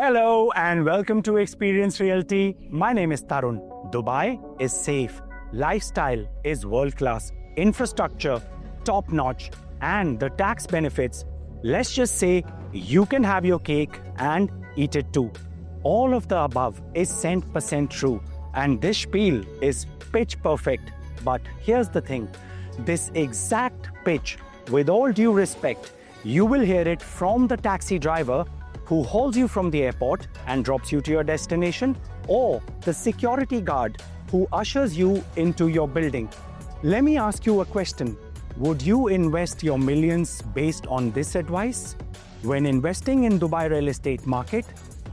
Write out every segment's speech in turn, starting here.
Hello and welcome to Experience Realty. My name is Tarun. Dubai is safe. Lifestyle is world-class. Infrastructure, top-notch. And the tax benefits, let's just say you can have your cake and eat it too. All of the above is 100% true. And this spiel is pitch perfect. But here's the thing. This exact pitch, with all due respect, you will hear it from the taxi driver who hauls you from the airport and drops you to your destination, or the security guard who ushers you into your building. Let me ask you a question. Would you invest your millions based on this advice? When investing in Dubai real estate market,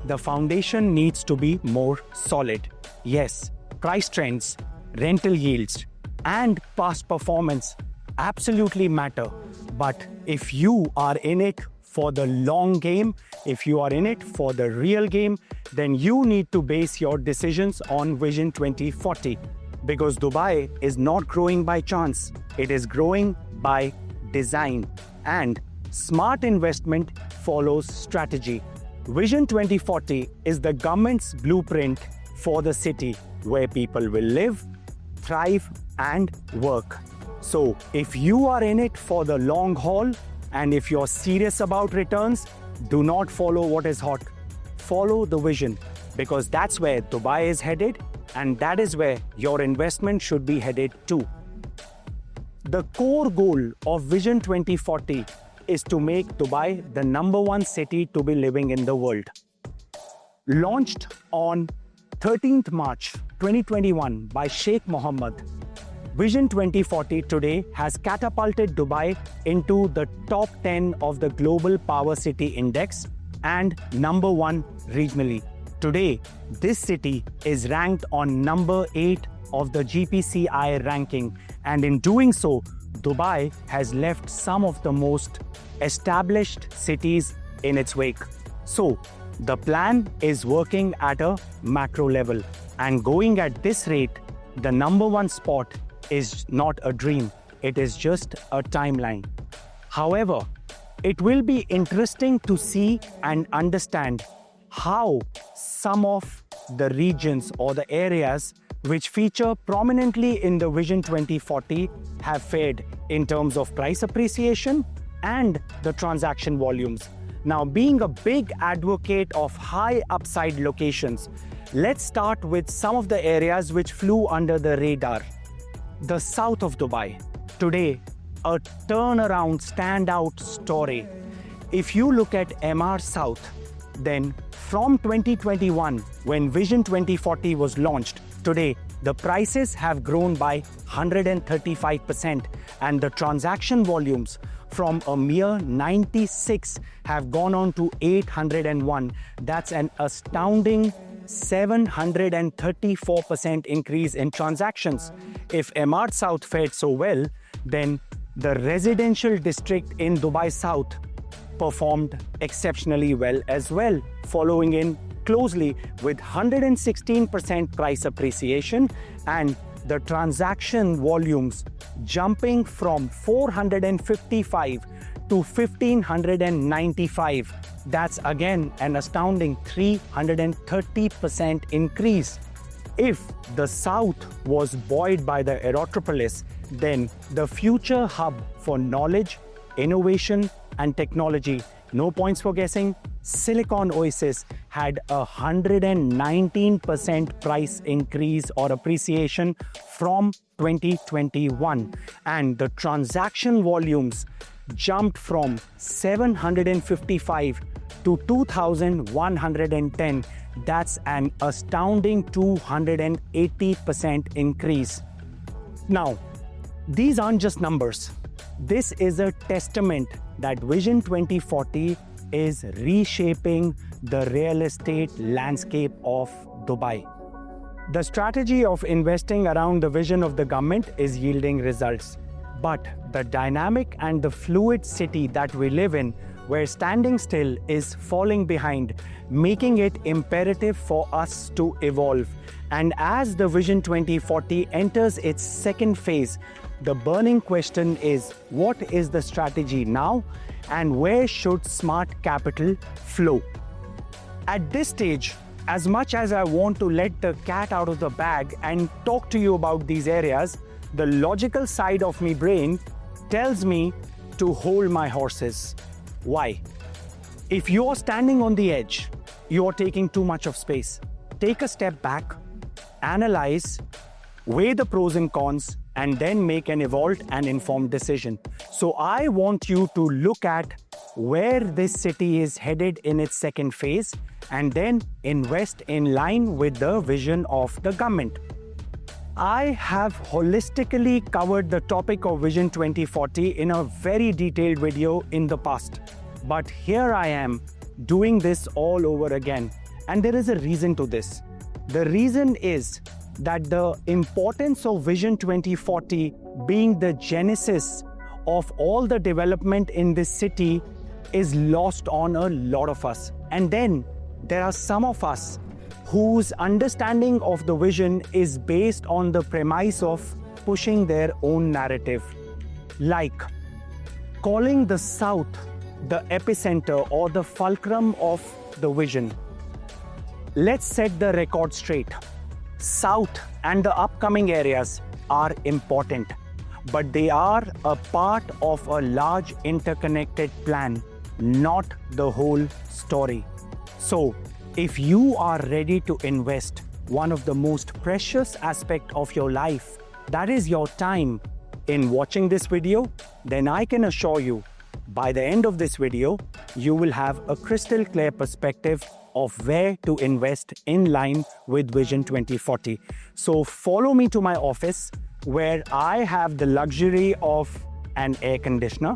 the foundation needs to be more solid. Yes, price trends, rental yields, and past performance absolutely matter. But if you are in it for the long game, if you are in it for the real game, then you need to base your decisions on Vision 2040. Because Dubai is not growing by chance, it is growing by design. And smart investment follows strategy. Vision 2040 is the government's blueprint for the city where people will live, thrive, and work. So if you are in it for the long haul, and if you're serious about returns, do not follow what is hot. Follow the vision, because that's where Dubai is headed, and that is where your investment should be headed too. The core goal of Vision 2040 is to make Dubai the #1 city to be living in the world. Launched on 13th March 2021 by Sheikh Mohammed, Vision 2040 today has catapulted Dubai into the top 10 of the Global Power City Index and #1 regionally. Today, this city is ranked on number 8 of the GPCI ranking, and in doing so, Dubai has left some of the most established cities in its wake. So, the plan is working at a macro level, and going at this rate, the #1 spot is not a dream, it is just a timeline. However, it will be interesting to see and understand how some of the regions or the areas which feature prominently in the Vision 2040 have fared in terms of price appreciation and the transaction volumes. Now, being a big advocate of high upside locations, let's start with some of the areas which flew under the radar. The south of Dubai, today, a turnaround standout story. If you look at Emaar South, then from 2021, when Vision 2040 was launched, today, the prices have grown by 135%, and the transaction volumes from a mere 96 have gone on to 801. That's an astounding 734% increase in transactions. If Emaar South fared so well, then the residential district in Dubai South performed exceptionally well as well, following in closely with 116% price appreciation and the transaction volumes jumping from 455 to 1,595. That's again an astounding 330% increase. If the South was buoyed by the Aerotropolis, then the future hub for knowledge, innovation, and technology, no points for guessing, Silicon Oasis had a 119% price increase or appreciation from 2021, and the transaction volumes jumped from 755 to 2,110. That's an astounding 280% increase. Now, these aren't just numbers. This is a testament that Vision 2040 is reshaping the real estate landscape of Dubai. The strategy of investing around the vision of the government is yielding results. But the dynamic and the fluid city that we live in, where standing still is falling behind, making it imperative for us to evolve. And as the Vision 2040 enters its second phase, the burning question is, what is the strategy now, and where should smart capital flow? At this stage, as much as I want to let the cat out of the bag and talk to you about these areas, the logical side of my brain tells me to hold my horses. Why? If you're standing on the edge, you're taking too much of space. Take a step back, analyze, weigh the pros and cons, and then make an evolved and informed decision. So I want you to look at where this city is headed in its second phase and then invest in line with the vision of the government. I have holistically covered the topic of Vision 2040 in a very detailed video in the past. But here I am doing this all over again. And there is a reason to this. The reason is that the importance of Vision 2040 being the genesis of all the development in this city is lost on a lot of us. And then there are some of us whose understanding of the vision is based on the premise of pushing their own narrative, like calling the South the epicenter or the fulcrum of the vision. Let's set the record straight. South and the upcoming areas are important, but they are a part of a large interconnected plan, not the whole story. So, if you are ready to invest one of the most precious aspects of your life, that is your time, in watching this video, then I can assure you, by the end of this video, you will have a crystal clear perspective of where to invest in line with Vision 2040. So follow me to my office where I have the luxury of an air conditioner,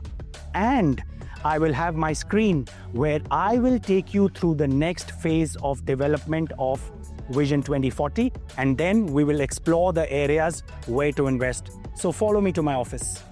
and I will have my screen where I will take you through the next phase of development of Vision 2040, and then we will explore the areas where to invest. So follow me to my office.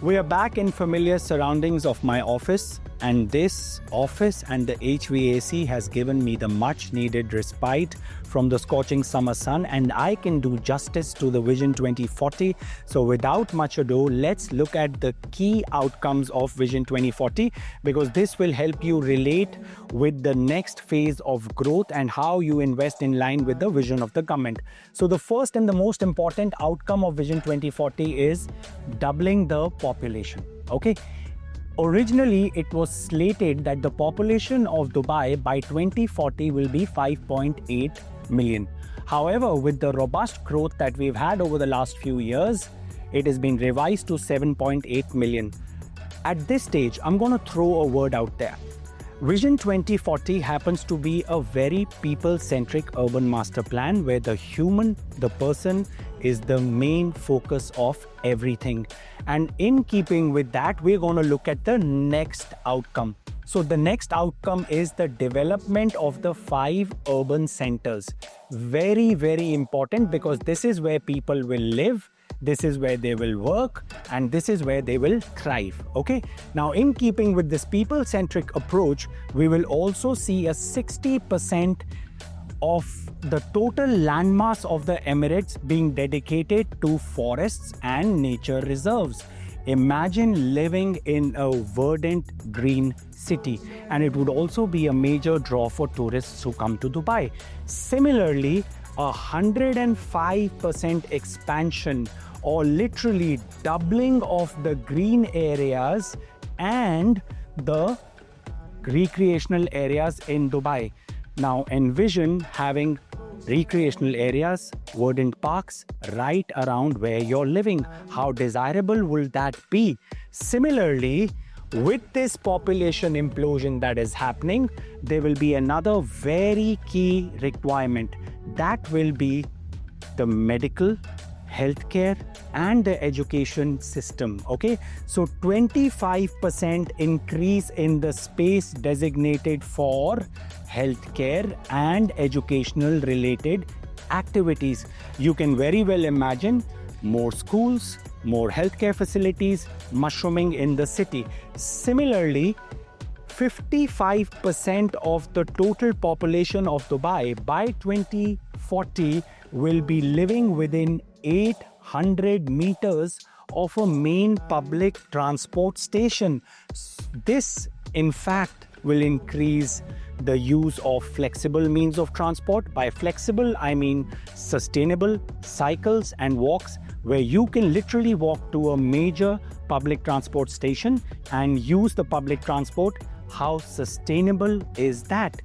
We are back in familiar surroundings of my office, and this office and the HVAC has given me the much needed respite from the scorching summer sun, and I can do justice to the Vision 2040. So without much ado, let's look at the key outcomes of Vision 2040, because this will help you relate with the next phase of growth and how you invest in line with the vision of the government. So the first and the most important outcome of Vision 2040 is doubling the population. Okay. Originally, it was slated that the population of Dubai by 2040 will be 5.8 million. However, with the robust growth that we've had over the last few years, it has been revised to 7.8 million. At this stage, I'm going to throw a word out there. Vision 2040 happens to be a very people-centric urban master plan where the human, the person, is the main focus of everything. And in keeping with that, we're going to look at the next outcome. So the next outcome is the development of the 5 urban centers. Very, very important, because this is where people will live, this is where they will work, and this is where they will thrive. Okay. Now, in keeping with this people-centric approach, we will also see a 60% of the total landmass of the Emirates being dedicated to forests and nature reserves. Imagine living in a verdant green city, and it would also be a major draw for tourists who come to Dubai. Similarly, 105% expansion, or literally doubling of the green areas and the recreational areas in Dubai. Now envision having recreational areas, verdant parks right around where you're living. How desirable will that be? Similarly, with this population implosion that is happening, there will be another very key requirement. That will be the medical, healthcare, and the education system. Okay, so 25% increase in the space designated for healthcare and educational related activities. You can very well imagine more schools, more healthcare facilities mushrooming in the city. Similarly, 55% of the total population of Dubai by 2040 will be living within 800 meters of a main public transport station. This, in fact, will increase the use of flexible means of transport. By flexible, I mean sustainable cycles and walks, where you can literally walk to a major public transport station and use the public transport. How sustainable is that?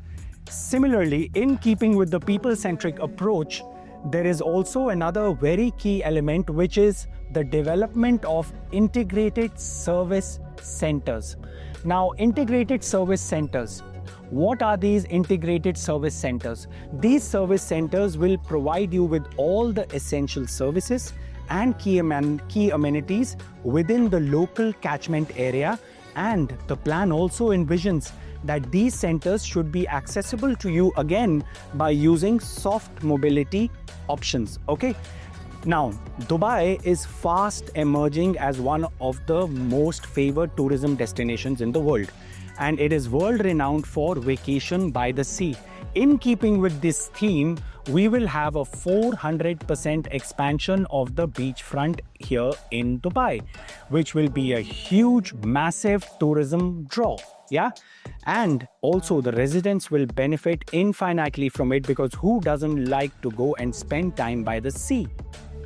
Similarly, in keeping with the people-centric approach, there is also another very key element, which is the development of integrated service centers. Now, integrated service centers. What are these integrated service centers? These service centers will provide you with all the essential services and key amenities within the local catchment area, and the plan also envisions that these centers should be accessible to you again by using soft mobility options. Okay. Now, Dubai is fast emerging as one of the most favored tourism destinations in the world, and it is world renowned for vacation by the sea. In keeping with this theme, we will have a 400% expansion of the beachfront here in Dubai, which will be a huge, massive tourism draw. Yeah, and also the residents will benefit infinitely from it, because who doesn't like to go and spend time by the sea?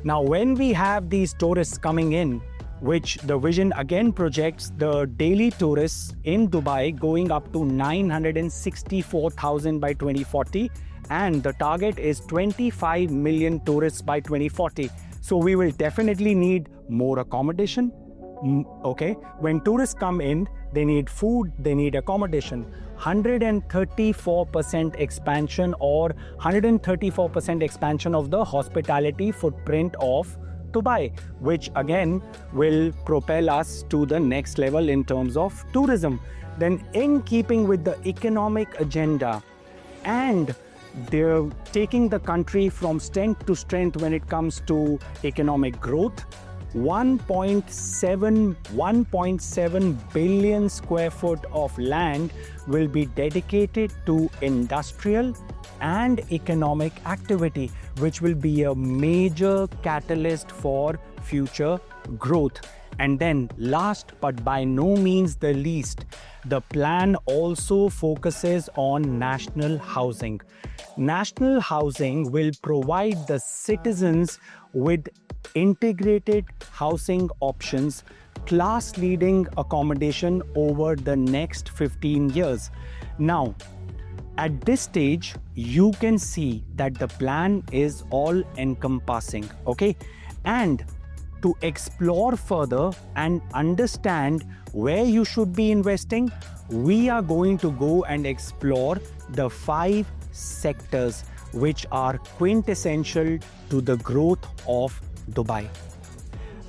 Now, when we have these tourists coming in, which the vision again projects the daily tourists in Dubai going up to 964,000 by 2040, and the target is 25 million tourists by 2040. So we will definitely need more accommodation. Okay, when tourists come in, they need food, they need accommodation. 134% expansion or 134% expansion of the hospitality footprint of Dubai, which again will propel us to the next level in terms of tourism. Then, in keeping with the economic agenda, and they're taking the country from strength to strength when it comes to economic growth, 1.7 billion square foot of land will be dedicated to industrial and economic activity, which will be a major catalyst for future growth. And then, last but by no means the least, the plan also focuses on national housing. National housing will provide the citizens with integrated housing options, class-leading accommodation over the next 15 years. Now, at this stage, you can see that the plan is all encompassing, okay? And to explore further and understand where you should be investing, we are going to go and explore the 5 sectors which are quintessential to the growth of Dubai.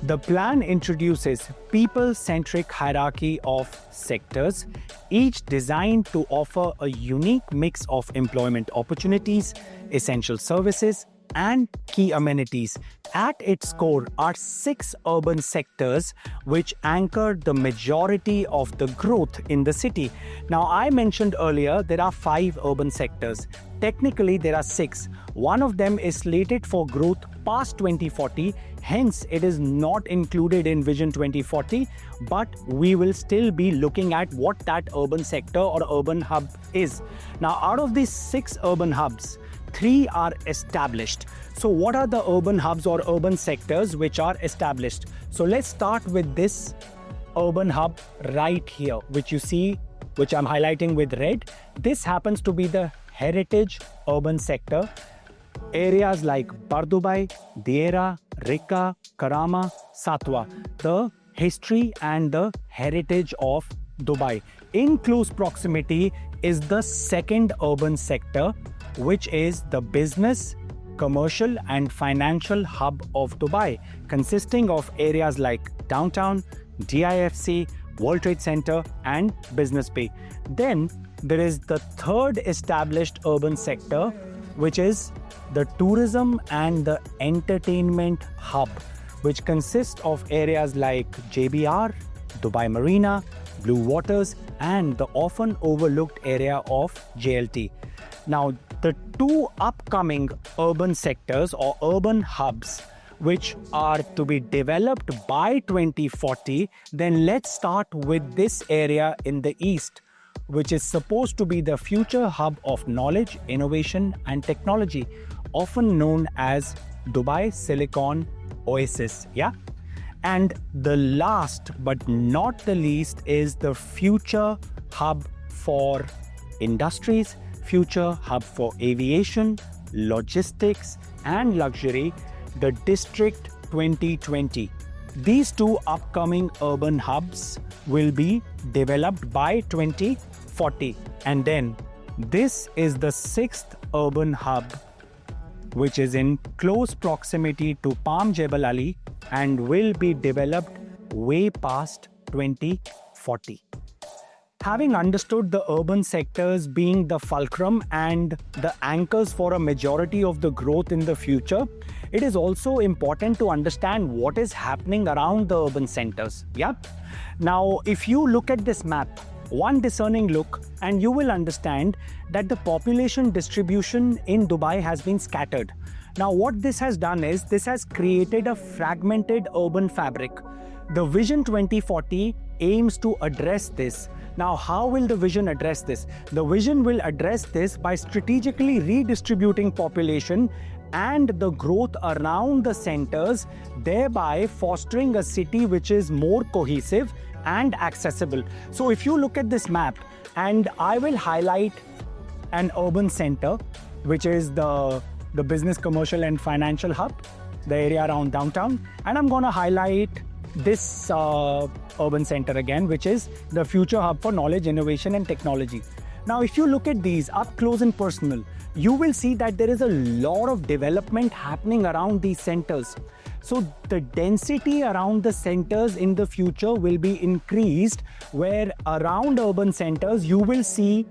The plan introduces people-centric hierarchy of sectors, each designed to offer a unique mix of employment opportunities, essential services, and key amenities. At its core are 6 urban sectors which anchor the majority of the growth in the city. Now, I mentioned earlier there are 5 urban sectors. Technically, there are 6. One of them is slated for growth past 2040, hence it is not included in Vision 2040, but we will still be looking at what that urban sector or urban hub is. Now, out of these 6 urban hubs, 3 are established. So what are the urban hubs or urban sectors which are established? So let's start with this urban hub right here, which you see, which I'm highlighting with red. This happens to be the heritage urban sector. Areas like Bardubai, Deira, Rika, Karama, Satwa, the history and the heritage of Dubai. In close proximity is the second urban sector, which is the business, commercial and financial hub of Dubai, consisting of areas like downtown, DIFC, World Trade Center and Business Bay. Then there is the third established urban sector, which is the tourism and the entertainment hub, which consists of areas like JBR, Dubai Marina, Blue Waters and the often overlooked area of JLT. Now, the 2 upcoming urban sectors or urban hubs which are to be developed by 2040, then let's start with this area in the east, which is supposed to be the future hub of knowledge, innovation, and technology, often known as Dubai Silicon Oasis. Yeah. And the last but not the least is the future hub for industries, future hub for aviation, logistics, and luxury, the District 2020. These two upcoming urban hubs will be developed by 2040. And then this is the sixth urban hub, which is in close proximity to Palm Jebel Ali and will be developed way past 2040. Having understood the urban sectors being the fulcrum and the anchors for a majority of the growth in the future, it is also important to understand what is happening around the urban centers. Yeah. Now, if you look at this map, one discerning look, and you will understand that the population distribution in Dubai has been scattered. Now, what this has done is this has created a fragmented urban fabric. The Vision 2040 aims to address this. Now, how will the vision address this? The vision will address this by strategically redistributing population and the growth around the centers, thereby fostering a city which is more cohesive and accessible. So if you look at this map, and I will highlight an urban center, which is the business, commercial, and financial hub, the area around downtown, and I'm going to highlight this urban center again, which is the future hub for knowledge, innovation, and technology. Now, if you look at these up close and personal, you will see that there is a lot of development happening around these centers. So the density around the centers in the future will be increased, where around urban centers you will see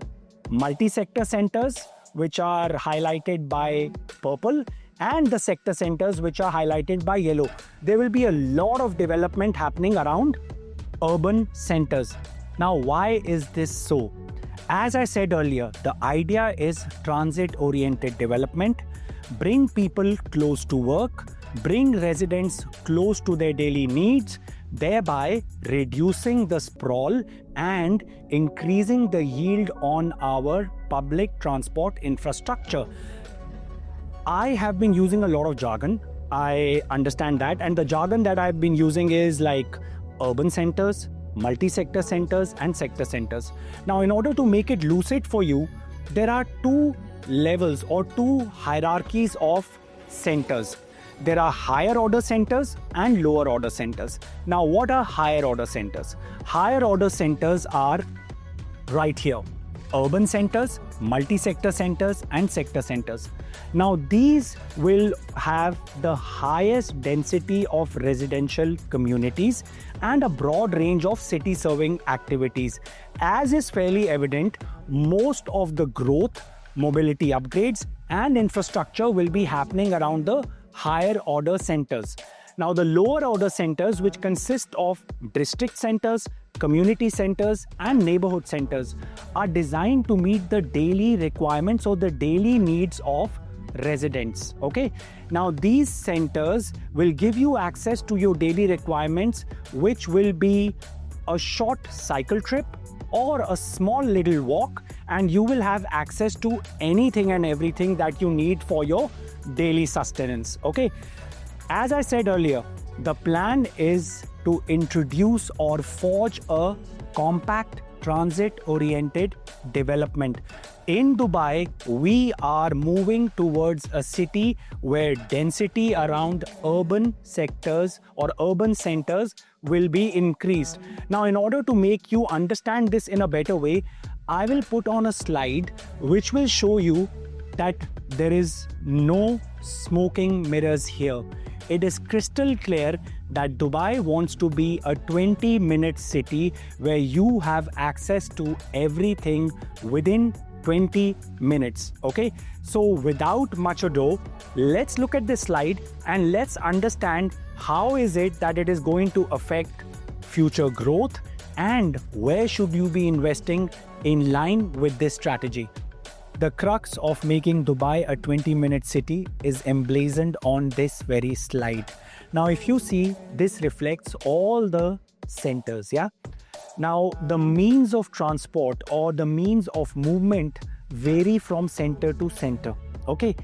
multi-sector centers, which are highlighted by purple, and the sector centers, which are highlighted by yellow. There will be a lot of development happening around urban centers. Now, why is this so? As I said earlier, the idea is transit-oriented development. Bring people close to work, bring residents close to their daily needs, thereby reducing the sprawl and increasing the yield on our public transport infrastructure. I have been using a lot of jargon. I understand that. And the jargon that I've been using is like urban centers, multi-sector centers, and sector centers. Now, in order to make it lucid for you, there are two levels or two hierarchies of centers. There are higher order centers and lower order centers. Now, what are higher order centers? Higher order centers are right here. Urban centers, multi-sector centers, and sector centers. Now, these will have the highest density of residential communities and a broad range of city serving activities. As is fairly evident, most of the growth, mobility upgrades, and infrastructure will be happening around the higher order centers. Now, the lower order centers, which consist of district centers, community centers, and neighborhood centers, are designed to meet the daily requirements or the daily needs of residents. Okay. Now, these centers will give you access to your daily requirements, which will be a short cycle trip or a small little walk, and you will have access to anything and everything that you need for your daily sustenance. Okay. As I said earlier, the plan is to introduce or forge a compact transit-oriented development. In Dubai, we are moving towards a city where density around urban sectors or urban centers will be increased. Now, in order to make you understand this in a better way, I will put on a slide which will show you that there is no smoking mirrors here. It is crystal clear that Dubai wants to be a 20-minute city where you have access to everything within 20 minutes. Okay, so without much ado, let's look at this slide and let's understand how is it that it is going to affect future growth and where should you be investing in line with this strategy. The crux of making Dubai a 20-minute city is emblazoned on this very slide. Now, if you see, this reflects all the centers, yeah? Now, the means of transport or the means of movement vary from center to center. Okay.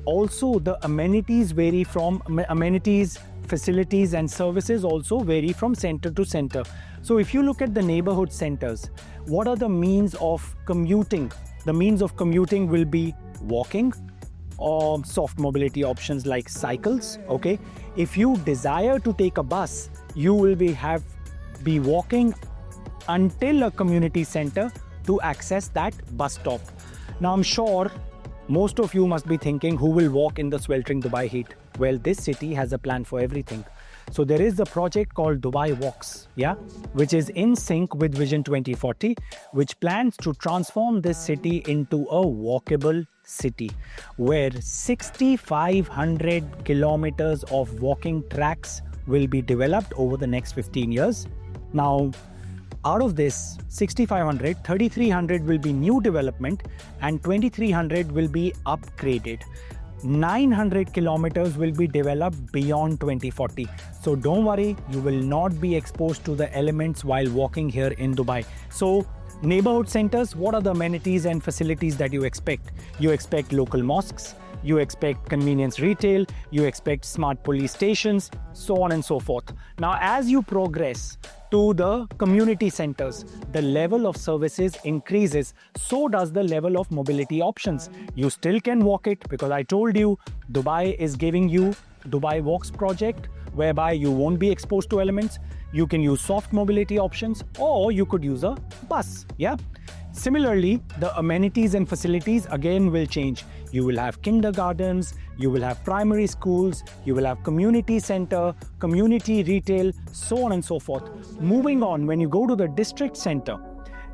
Also, the amenities vary from amenities, facilities, and services also vary from center to center. So, if you look at the neighborhood centers, what are the means of commuting? The means of commuting will be walking or soft mobility options like cycles. Okay. If you desire to take a bus, you will be walking until a community center to access that bus stop. Now, I'm sure most of you must be thinking, who will walk in the sweltering Dubai heat? Well, this city has a plan for everything. So there is a project called Dubai Walks, which is in sync with Vision 2040, which plans to transform this city into a walkable city where 6,500 kilometers of walking tracks will be developed over the next 15 years. Now, out of this 6,500, 3,300 will be new development and 2,300 will be upgraded. 900 kilometers will be developed beyond 2040. So don't worry, you will not be exposed to the elements while walking here in Dubai. So neighborhood centers, what are the amenities and facilities that you expect? You expect local mosques, you expect convenience retail, you expect smart police stations, so on and so forth. Now, as you progress to the community centers, the level of services increases. So does the level of mobility options. You still can walk it because I told you Dubai is giving you Dubai Walks project whereby you won't be exposed to elements. You can use soft mobility options or you could use a bus. Similarly, the amenities and facilities again will change. You will have kindergartens, you will have primary schools, you will have community center, community retail, so on and so forth. Moving on, when you go to the district center,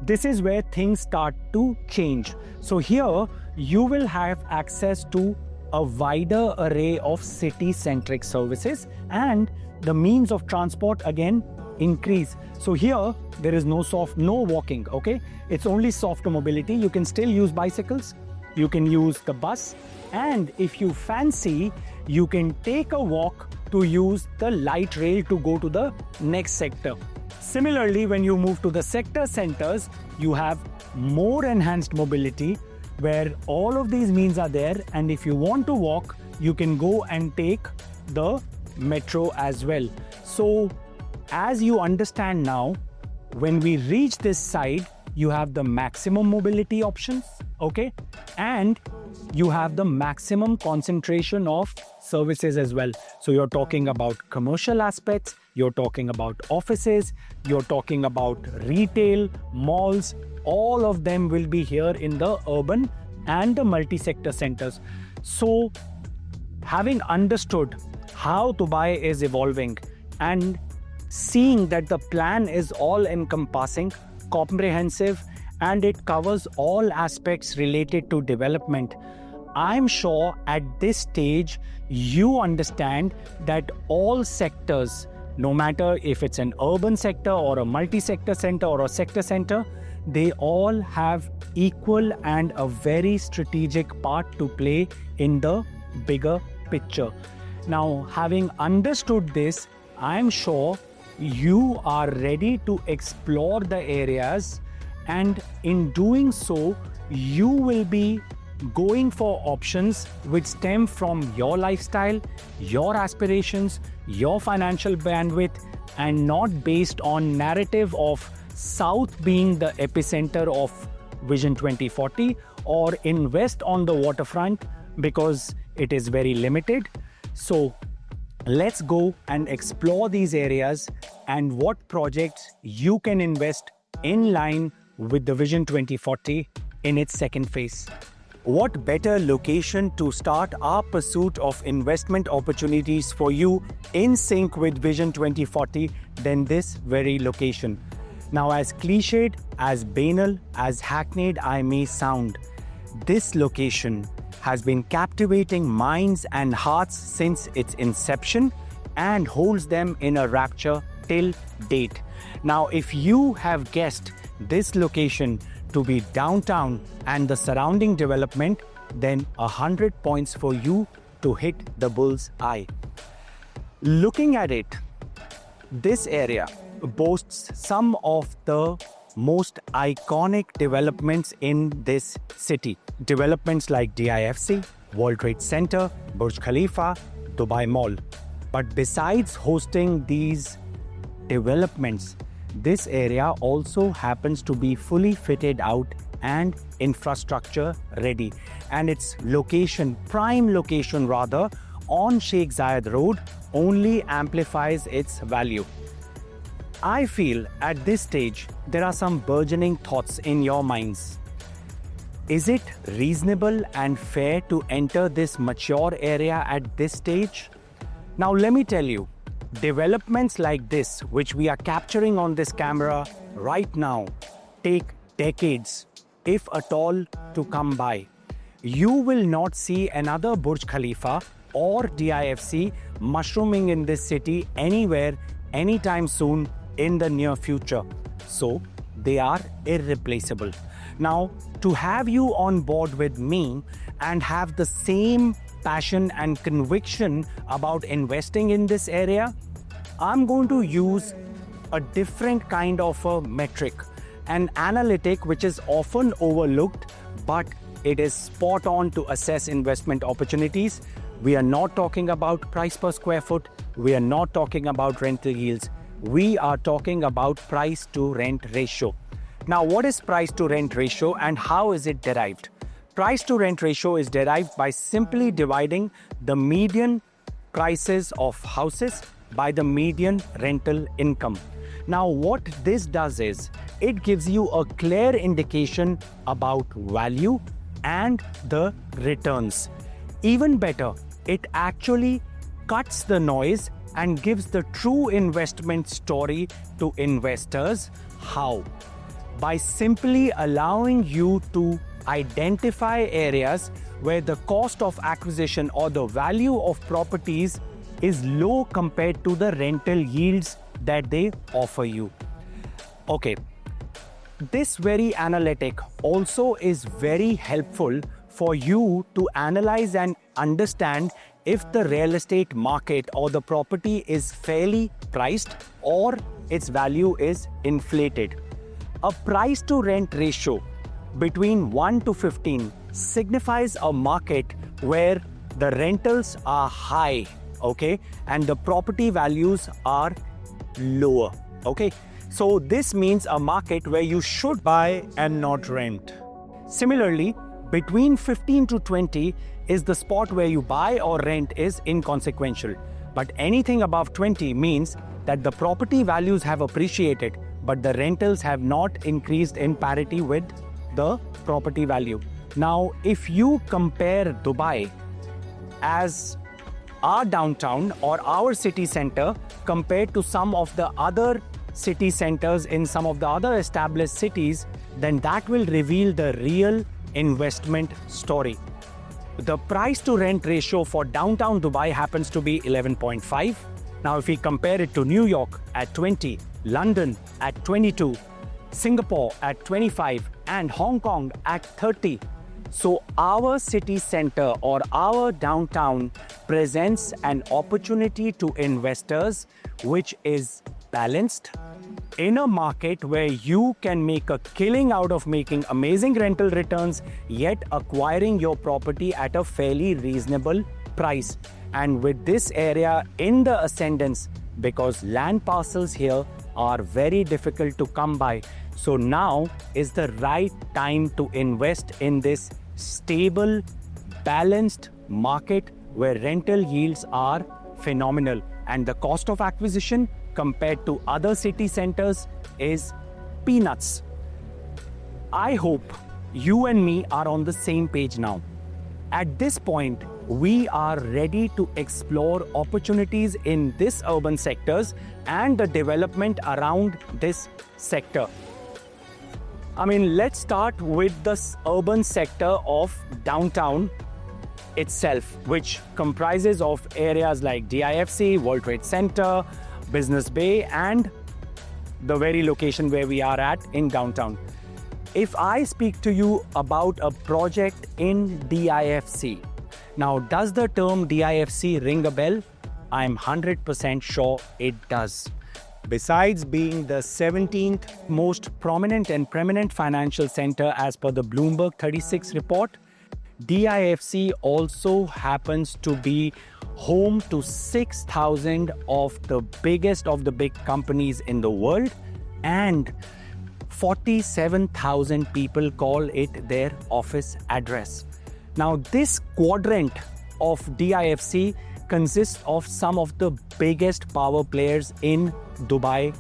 this is where things start to change. So here you will have access to a wider array of city-centric services and the means of transport again increase. So here there is no walking, okay? It's only soft mobility. You can still use bicycles, you can use the bus, and if you fancy, you can take a walk to use the light rail to go to the next sector. Similarly, when you move to the sector centers, you have more enhanced mobility where all of these means are there, and if you want to walk, you can go and take the metro as well. So as you understand now, when we reach this side, you have the maximum mobility options, okay? And you have the maximum concentration of services as well. So you're talking about commercial aspects, you're talking about offices, you're talking about retail, malls, all of them will be here in the urban and the multi-sector centers. So having understood how Dubai is evolving and seeing that the plan is all encompassing, comprehensive, and it covers all aspects related to development, I'm sure at this stage you understand that all sectors, no matter if it's an urban sector or a multi-sector center or a sector center, they all have equal and a very strategic part to play in the bigger picture. Now, having understood this, I'm sure you are ready to explore the areas, and in doing so, you will be going for options which stem from your lifestyle, your aspirations, your financial bandwidth, and not based on narrative of South being the epicenter of Vision 2040 or invest on the waterfront because it is very limited. So let's go and explore these areas and what projects you can invest in line with the Vision 2040 in its second phase. What better location to start our pursuit of investment opportunities for you in sync with Vision 2040 than this very location? Now, as cliched, as banal, as hackneyed I may sound, this location has been captivating minds and hearts since its inception and holds them in a rapture till date. Now, if you have guessed this location to be downtown and the surrounding development, then 100 points for you to hit the bull's eye. Looking at it, this area boasts some of the most iconic developments in this city. Developments like DIFC, World Trade Center, Burj Khalifa, Dubai Mall. But besides hosting these developments, this area also happens to be fully fitted out and infrastructure ready. And its location, prime location rather, on Sheikh Zayed Road only amplifies its value. I feel at this stage, there are some burgeoning thoughts in your minds. Is it reasonable and fair to enter this mature area at this stage? Now let me tell you, developments like this, which we are capturing on this camera right now, take decades, if at all, to come by. You will not see another Burj Khalifa or DIFC mushrooming in this city anywhere, anytime soon in the near future. So they are irreplaceable. Now, to have you on board with me and have the same passion and conviction about investing in this area, I'm going to use a different kind of a metric, an analytic which is often overlooked, but it is spot on to assess investment opportunities. We are not talking about price per square foot. We are not talking about rental yields. We are talking about price to rent ratio. Now, what is price to rent ratio and how is it derived? Price to rent ratio is derived by simply dividing the median prices of houses by the median rental income. Now, what this does is it gives you a clear indication about value and the returns. Even better, it actually cuts the noise and gives the true investment story to investors. How? By simply allowing you to identify areas where the cost of acquisition or the value of properties is low compared to the rental yields that they offer you. Okay, this very analytic also is very helpful for you to analyze and understand if the real estate market or the property is fairly priced or its value is inflated. A price to rent ratio between 1 to 15 signifies a market where the rentals are high, okay, and the property values are lower, okay. So this means a market where you should buy and not rent. Similarly, between 15 to 20 is the spot where you buy or rent is inconsequential. But anything above 20 means that the property values have appreciated, but the rentals have not increased in parity with the property value. Now, if you compare Dubai as our downtown or our city center compared to some of the other city centers in some of the other established cities, then that will reveal the real investment story. The price to rent ratio for downtown Dubai happens to be 11.5. Now, if we compare it to New York at 20, London at 22, Singapore at 25, and Hong Kong at 30. So our city center or our downtown presents an opportunity to investors which is balanced in a market where you can make a killing out of making amazing rental returns, yet acquiring your property at a fairly reasonable price. And with this area in the ascendance, because land parcels here are very difficult to come by. So now is the right time to invest in this stable, balanced market where rental yields are phenomenal and the cost of acquisition compared to other city centers is peanuts. I hope you and me are on the same page now. At this point, we are ready to explore opportunities in this urban sectors and the development around this sector. I mean, let's start with the urban sector of downtown itself, which comprises of areas like DIFC, World Trade Center, Business Bay, and the very location where we are at in downtown. If I speak to you about a project in DIFC, now does the term DIFC ring a bell? I'm 100% sure it does. Besides being the 17th most prominent and preeminent financial center as per the Bloomberg 36 report, DIFC also happens to be home to 6,000 of the biggest of the big companies in the world, and 47,000 people call it their office address. Now, this quadrant of DIFC consists of some of the biggest power players in Dubai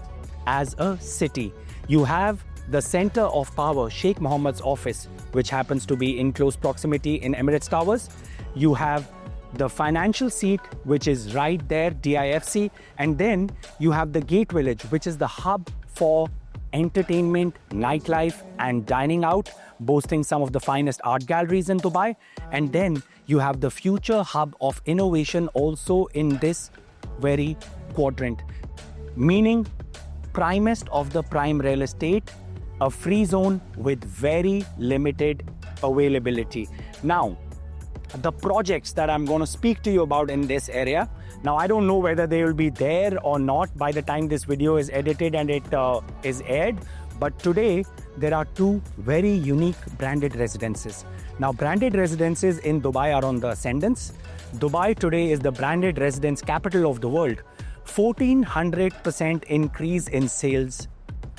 as a city. You have the center of power, Sheikh Mohammed's office, which happens to be in close proximity in Emirates Towers. You have the financial seat, which is right there, DIFC. And then you have the Gate Village, which is the hub for entertainment, nightlife, and dining out, boasting some of the finest art galleries in Dubai. And then you have the future hub of innovation also in this very quadrant, meaning primest of the prime real estate, a free zone with very limited availability. Now, the projects that I'm going to speak to you about in this area, now I don't know whether they will be there or not by the time this video is edited and it is aired, but today there are two very unique branded residences. Now, branded residences in Dubai are on the ascendance. Dubai today is the branded residence capital of the world. 1,400% increase in sales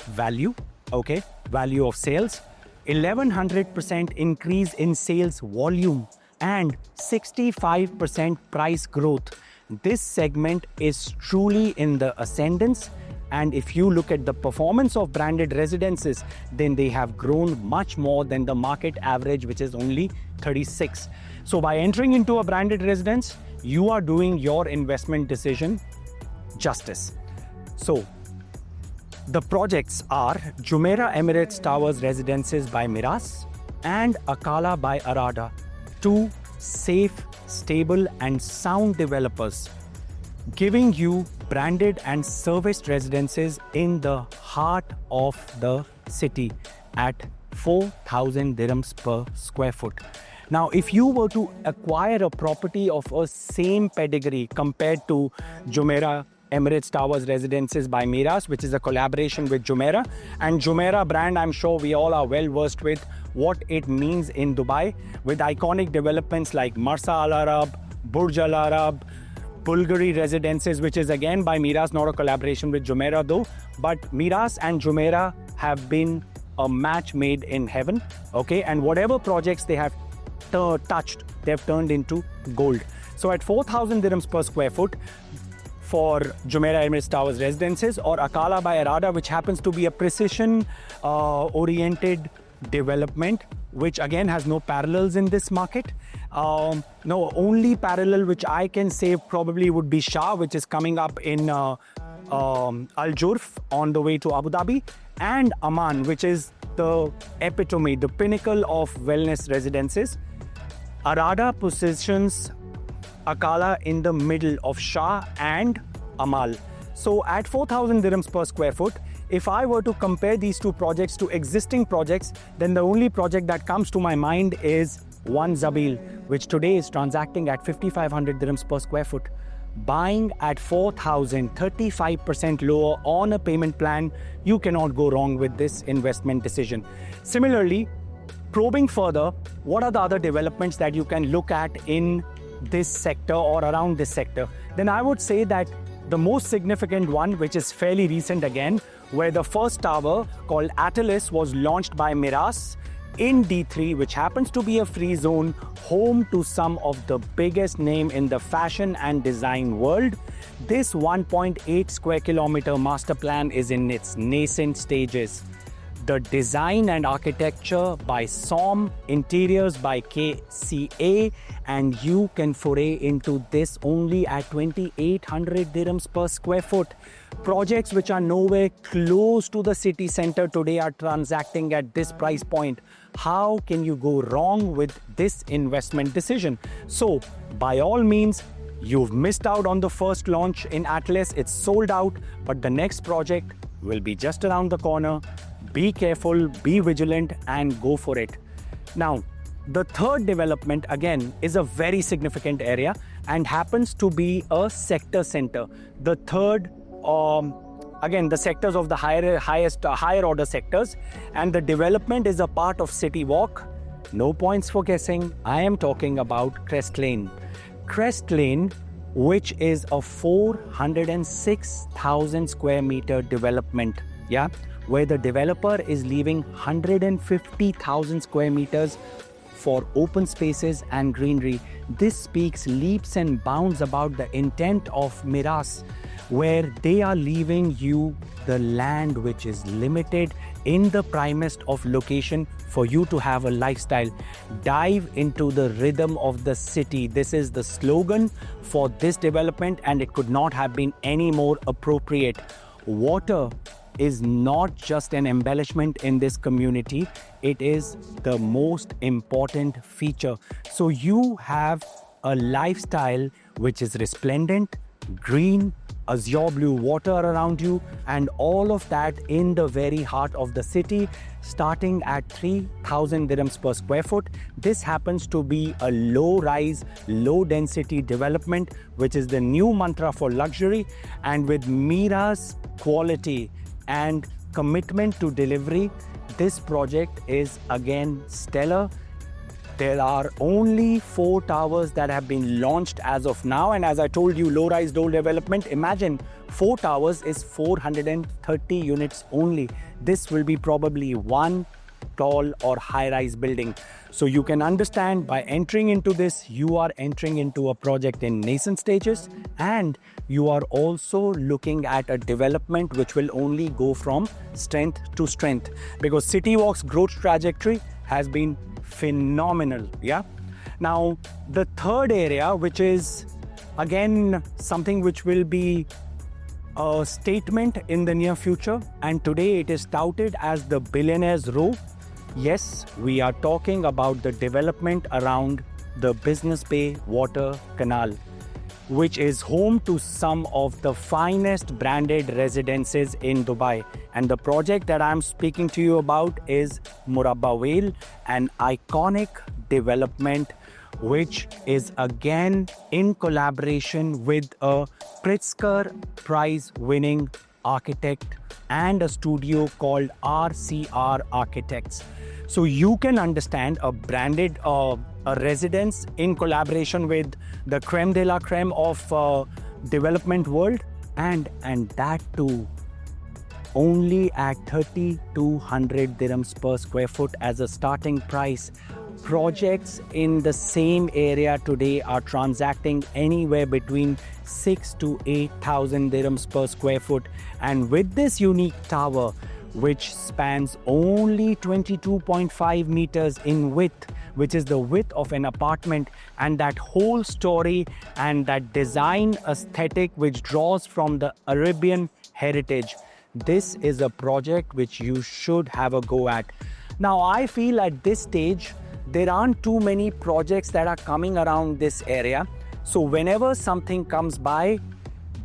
value, okay, value of sales, 1,100% increase in sales volume, and 65% price growth. This segment is truly in the ascendance. And if you look at the performance of branded residences, then they have grown much more than the market average, which is only 36. So by entering into a branded residence, you are doing your investment decision justice. So the projects are Jumeirah Emirates Towers Residences by Miras and Akala by Arada, two safe, stable, and sound developers, giving you branded and serviced residences in the heart of the city at 4,000 dirhams per square foot. Now, if you were to acquire a property of a same pedigree compared to Jumeirah Emirates Towers Residences by Miras, which is a collaboration with Jumeirah, and Jumeirah brand, I'm sure we all are well versed with what it means in Dubai, with iconic developments like Marsa Al Arab, Burj Al Arab, Bulgari Residences, which is again by Miras, not a collaboration with Jumeirah though, but Miras and Jumeirah have been a match made in heaven, okay, and whatever projects they have touched, they've turned into gold. So at 4,000 dirhams per square foot for Jumeirah Emirates Towers Residences, or Akala by Arada, which happens to be a precision oriented development, which again has no parallels in this market. No, only parallel which I can say probably would be Shah, which is coming up in Al Jurf on the way to Abu Dhabi, and Aman, which is the epitome, the pinnacle of wellness residences. Arada positions Akala in the middle of Shah and Amal. So at 4,000 dirhams per square foot, if I were to compare these two projects to existing projects, then the only project that comes to my mind is One Zabil, which today is transacting at 5,500 dirhams per square foot. Buying at 4,000, 35% lower on a payment plan, you cannot go wrong with this investment decision. Similarly, probing further, what are the other developments that you can look at in this sector or around this sector? Then I would say that the most significant one, which is fairly recent again, where the first tower called Atlas was launched by Miras in D3, which happens to be a free zone, home to some of the biggest name in the fashion and design world. This 1.8 square kilometer master plan is in its nascent stages. The design and architecture by SOM, interiors by KCA, and you can foray into this only at 2,800 dirhams per square foot. Projects which are nowhere close to the city center today are transacting at this price point. How can you go wrong with this investment decision? So, by all means, you've missed out on the first launch in Atlas. It's sold out, but the next project will be just around the corner. Be careful, be vigilant, and go for it. Now, the third development again is a very significant area and happens to be a sector center. The third again, the sectors of the higher order sectors, and the development is a part of City Walk. No points for guessing. I am talking about Crest Lane. Crest Lane, which is a 406,000 square meter development, yeah, where the developer is leaving 150,000 square meters for open spaces and greenery. This speaks leaps and bounds about the intent of Miras, where they are leaving you the land which is limited in the primest of location for you to have a lifestyle. Dive into the rhythm of the city. This is the slogan for this development, and it could not have been any more appropriate. Water is not just an embellishment in this community, it is the most important feature. So you have a lifestyle which is resplendent, green, azure blue water around you, and all of that in the very heart of the city, starting at 3,000 dirhams per square foot. This happens to be a low-rise, low-density development, which is the new mantra for luxury, and with Mira's quality and commitment to delivery, this project is again stellar. There are only 4 towers that have been launched as of now, and as I told you, low-rise, low development. Imagine 4 towers is 430 units only. This will be probably one tall or high-rise building. So you can understand, by entering into this, you are entering into a project in nascent stages, and you are also looking at a development which will only go from strength to strength, because City Walk's growth trajectory has been phenomenal. Yeah. Now, the third area, which is again something which will be a statement in the near future, and today it is touted as the billionaire's row. Yes, we are talking about the development around the Business Bay Water Canal, which is home to some of the finest branded residences in Dubai. And the project that I'm speaking to you about is Murabba Vale, an iconic development which is again in collaboration with a Pritzker Prize-winning architect and a studio called RCR Architects. So you can understand a branded a residence in collaboration with the creme de la creme of development world, and that too only at 3,200 dirhams per square foot as a starting price. Projects in the same area today are transacting anywhere between 6,000 to 8,000 dirhams per square foot, and with this unique tower, which spans only 22.5 meters in width, which is the width of an apartment, and that whole story and that design aesthetic which draws from the Arabian heritage. This is a project which you should have a go at. Now, I feel at this stage, there aren't too many projects that are coming around this area. So whenever something comes by,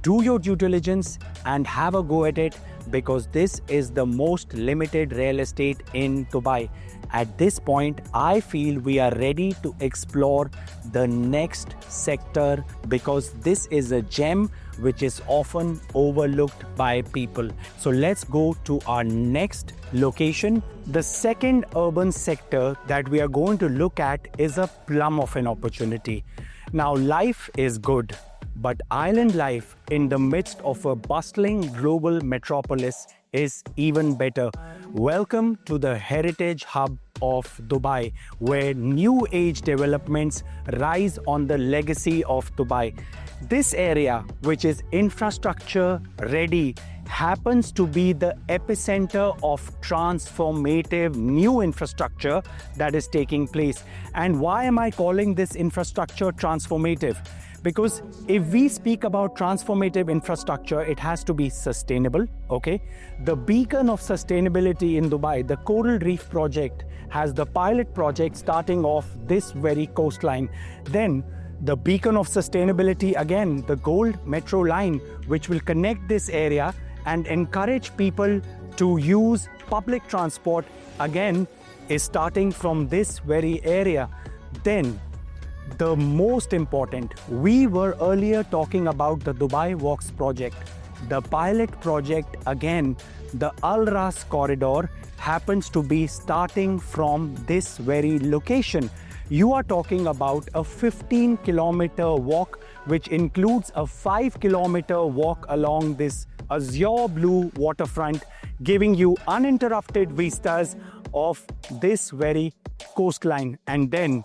do your due diligence and have a go at it, because this is the most limited real estate in Dubai. At this point, I feel we are ready to explore the next sector, because this is a gem which is often overlooked by people. So let's go to our next location. The second urban sector that we are going to look at is a plum of an opportunity. Now, life is good, but island life in the midst of a bustling global metropolis is even better. Welcome to the heritage hub of Dubai, where new age developments rise on the legacy of Dubai. This area, which is infrastructure ready, happens to be the epicenter of transformative new infrastructure that is taking place. And why am I calling this infrastructure transformative? Because if we speak about transformative infrastructure, it has to be sustainable, okay? The beacon of sustainability in Dubai, the Coral Reef project, has the pilot project starting off this very coastline. Then the beacon of sustainability, again, the Gold Metro line, which will connect this area and encourage people to use public transport, again, is starting from this very area. Then the most important, we were earlier talking about the Dubai Walks project. the pilot project again, the Al Ras corridor, happens to be starting from this very location. You are talking about a 15-kilometer walk, which includes a 5-kilometer walk along this azure blue waterfront, giving you uninterrupted vistas of this very coastline. And then,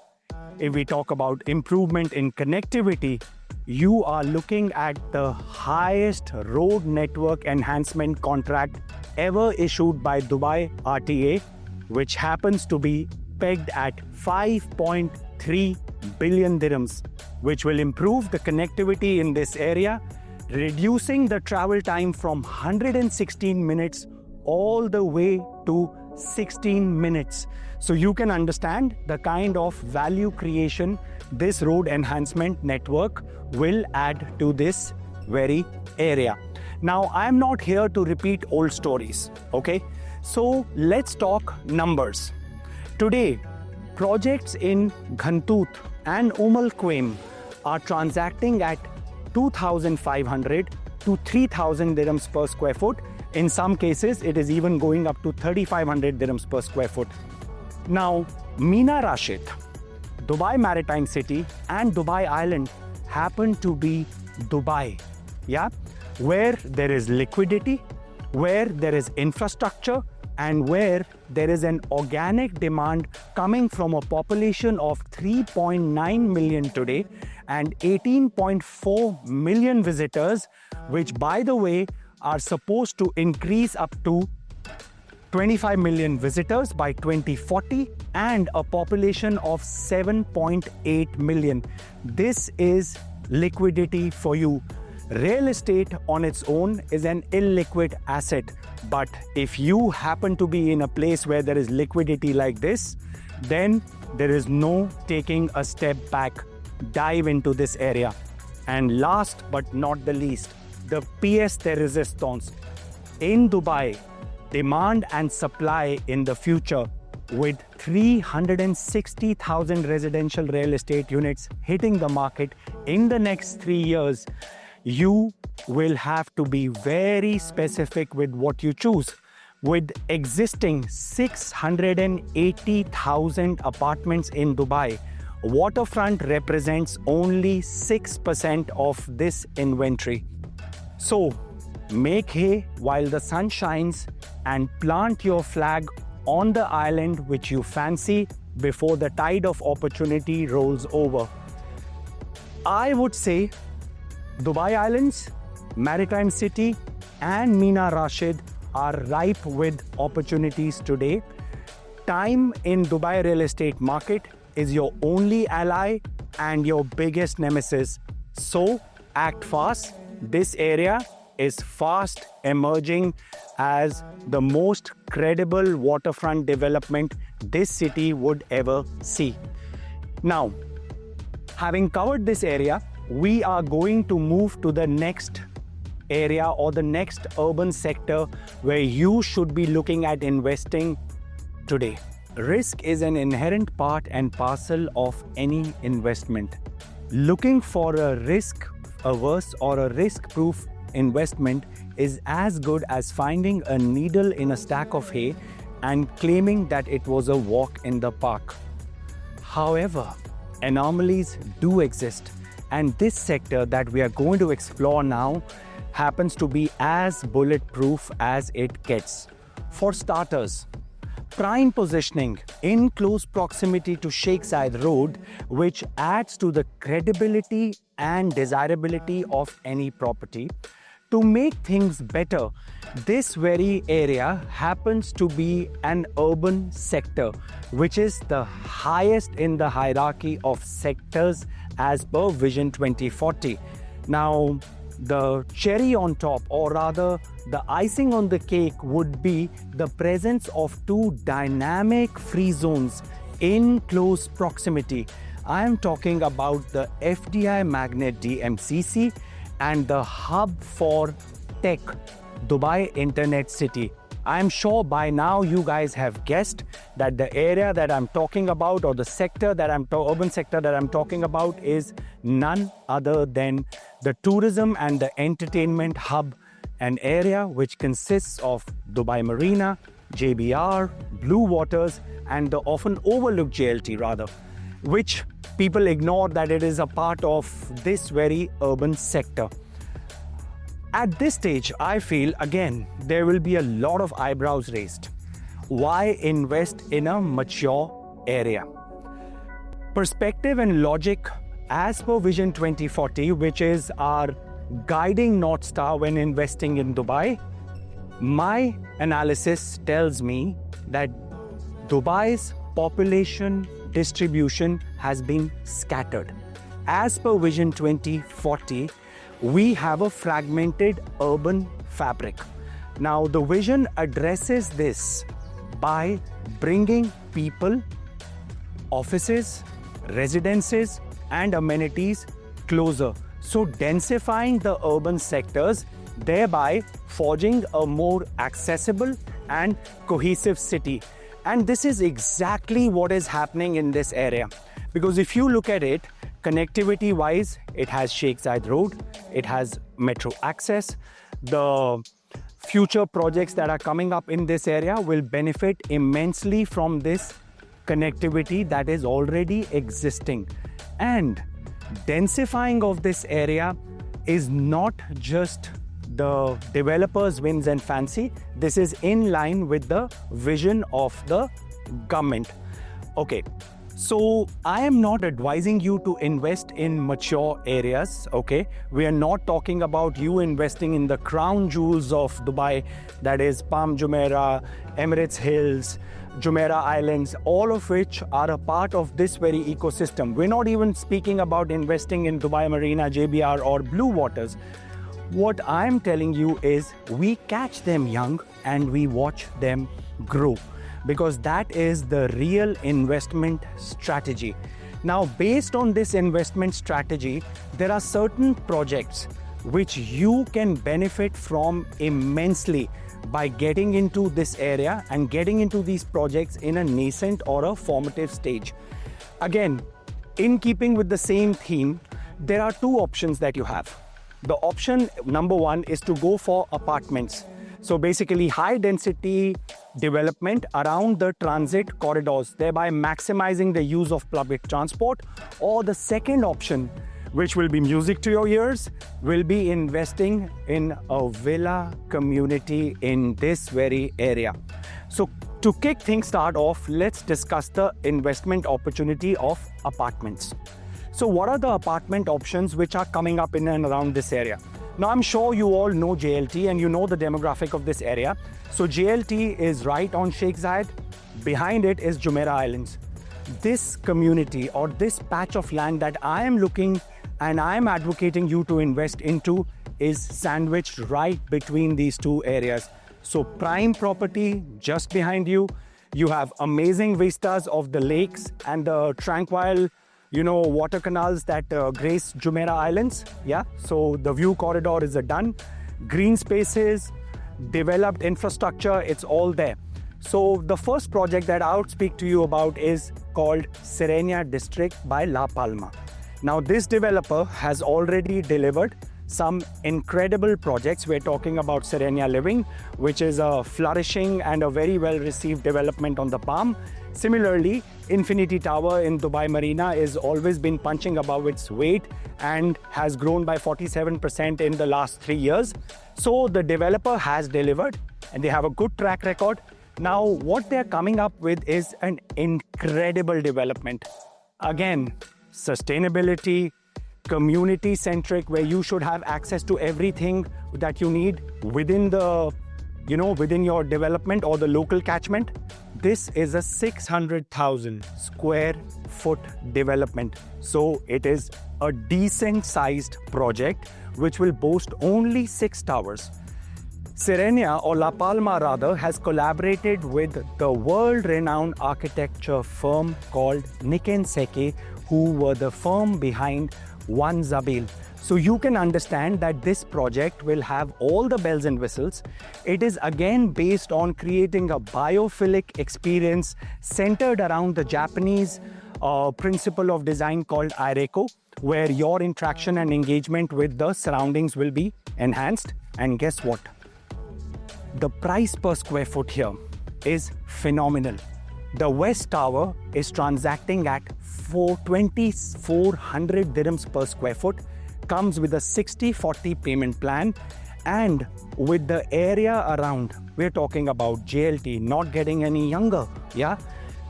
if we talk about improvement in connectivity, you are looking at the highest road network enhancement contract ever issued by Dubai RTA, which happens to be pegged at 5.3 billion dirhams, which will improve the connectivity in this area, reducing the travel time from 116 minutes all the way to 16 minutes. So you can understand the kind of value creation this road enhancement network will add to this very area. Now, I'm not here to repeat old stories, okay? So let's talk numbers. Today, projects in Ghantut and Al Quwain are transacting at 2,500 to 3,000 dirhams per square foot. In some cases, it is even going up to 3,500 dirhams per square foot. Now, Emaar Rashid, Dubai Maritime City and Dubai Island happen to be Dubai, yeah, where there is liquidity, where there is infrastructure, and where there is an organic demand coming from a population of 3.9 million today and 18.4 million visitors, which, by the way, are supposed to increase up to 25 million visitors by 2040 and a population of 7.8 million. This is liquidity for you. Real estate on its own is an illiquid asset, but if you happen to be in a place where there is liquidity like this, then there is no taking a step back. Dive into this area. And last but not the least, the pièce de résistance. In Dubai, demand and supply in the future, with 360,000 residential real estate units hitting the market in the next 3 years, you will have to be very specific with what you choose. With existing 680,000 apartments in Dubai, Waterfront represents only 6% of this inventory. So, make hay while the sun shines and plant your flag on the island which you fancy before the tide of opportunity rolls over. I would say Dubai Islands, Maritime City and Emaar Rashid are ripe with opportunities today. Time in Dubai real estate market is your only ally and your biggest nemesis. So act fast. This area is fast emerging as the most credible waterfront development this city would ever see. Now, having covered this area, we are going to move to the next area or the next urban sector where you should be looking at investing today. Risk is an inherent part and parcel of any investment. Looking for a risk-averse or a risk-proof investment is as good as finding a needle in a stack of hay and claiming that it was a walk in the park. However, anomalies do exist, and this sector that we are going to explore now happens to be as bulletproof as it gets. For starters, prime positioning in close proximity to Sheikh Zayed Road, which adds to the credibility and desirability of any property. To make things better, this very area happens to be an urban sector, which is the highest in the hierarchy of sectors as per Vision 2040. Now, the cherry on top, or rather the icing on the cake, would be the presence of two dynamic free zones in close proximity. I am talking about the FDI magnet DMCC and the hub for tech, Dubai Internet City. I am sure by now you guys have guessed that the area that I'm talking about, or the sector that urban sector that I'm talking about, is none other than the tourism and the entertainment hub an area which consists of Dubai Marina, JBR, Blue Waters, and the often overlooked JLT rather, which people ignore that it is a part of this very urban sector. At this stage, I feel again, there will be a lot of eyebrows raised. Why invest in a mature area? Perspective and logic as per Vision 2040, which is our guiding North Star when investing in Dubai, my analysis tells me that Dubai's population distribution has been scattered. As per Vision 2040, we have a fragmented urban fabric. Now, the vision addresses this by bringing people, offices, residences, and amenities closer. So, densifying the urban sectors, thereby forging a more accessible and cohesive city. And this is exactly what is happening in this area. Because if you look at it, connectivity wise, it has Sheikh Zayed Road, it has metro access. The future projects that are coming up in this area will benefit immensely from this connectivity that is already existing. And densifying of this area is not just the developers' whims and fancy. This is in line with the vision of the government. Okay. So I am not advising you to invest in mature areas, okay? We are not talking about you investing in the crown jewels of Dubai, that is Palm Jumeirah, Emirates Hills, Jumeirah Islands, all of which are a part of this very ecosystem. We're not even speaking about investing in Dubai Marina, JBR or Blue Waters. What I'm telling you is we catch them young and we watch them grow, because that is the real investment strategy. Now, based on this investment strategy, there are certain projects which you can benefit from immensely by getting into this area and getting into these projects in a nascent or a formative stage. Again, in keeping with the same theme, there are two options that you have. The option number one is to go for apartments. So basically high density development around the transit corridors, thereby maximizing the use of public transport. Or the second option, which will be music to your ears, will be investing in a villa community in this very area. So to kick things start off, let's discuss the investment opportunity of apartments. So what are the apartment options which are coming up in and around this area? Now, I'm sure you all know JLT and you know the demographic of this area. So JLT is right on Sheikh Zayed. Behind it is Jumeirah Islands. This community or this patch of land that I am looking and I am advocating you to invest into is sandwiched right between these two areas. So prime property just behind you. You have amazing vistas of the lakes and the tranquil water canals that grace Jumeirah Islands. Yeah, so the view corridor is done. Green spaces, developed infrastructure, it's all there. So the first project that I would speak to you about is called Serenia District by La Palma. Now this developer has already delivered some incredible projects. We're talking about Serenia Living, which is a flourishing and a very well received development on the Palm. Similarly, Infinity Tower in Dubai Marina has always been punching above its weight and has grown by 47% in the last 3 years. So the developer has delivered and they have a good track record. Now what they're coming up with is an incredible development. Again, sustainability, community centric, where you should have access to everything that you need within the within your development or the local catchment. This is a 600,000 square foot development. So it is a decent sized project which will boast only 6 towers. Serenia, or La Palma rather, has collaborated with the world-renowned architecture firm called Nikken Seke, who were the firm behind One Zabil. So you can understand that this project will have all the bells and whistles. It is again based on creating a biophilic experience centered around the Japanese principle of design called Ireko, where your interaction and engagement with the surroundings will be enhanced. And guess what? The price per square foot here is phenomenal. The West Tower is transacting at 2,400 dirhams per square foot, comes with a 60-40 payment plan, and with the area around, we're talking about JLT not getting any younger, yeah?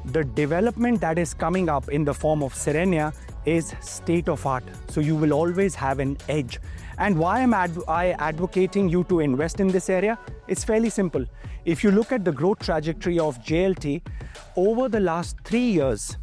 The development that is coming up in the form of Serenia is state of art. So you will always have an edge. And why am I advocating you to invest in this area? It's fairly simple. If you look at the growth trajectory of JLT, over the last 3 years,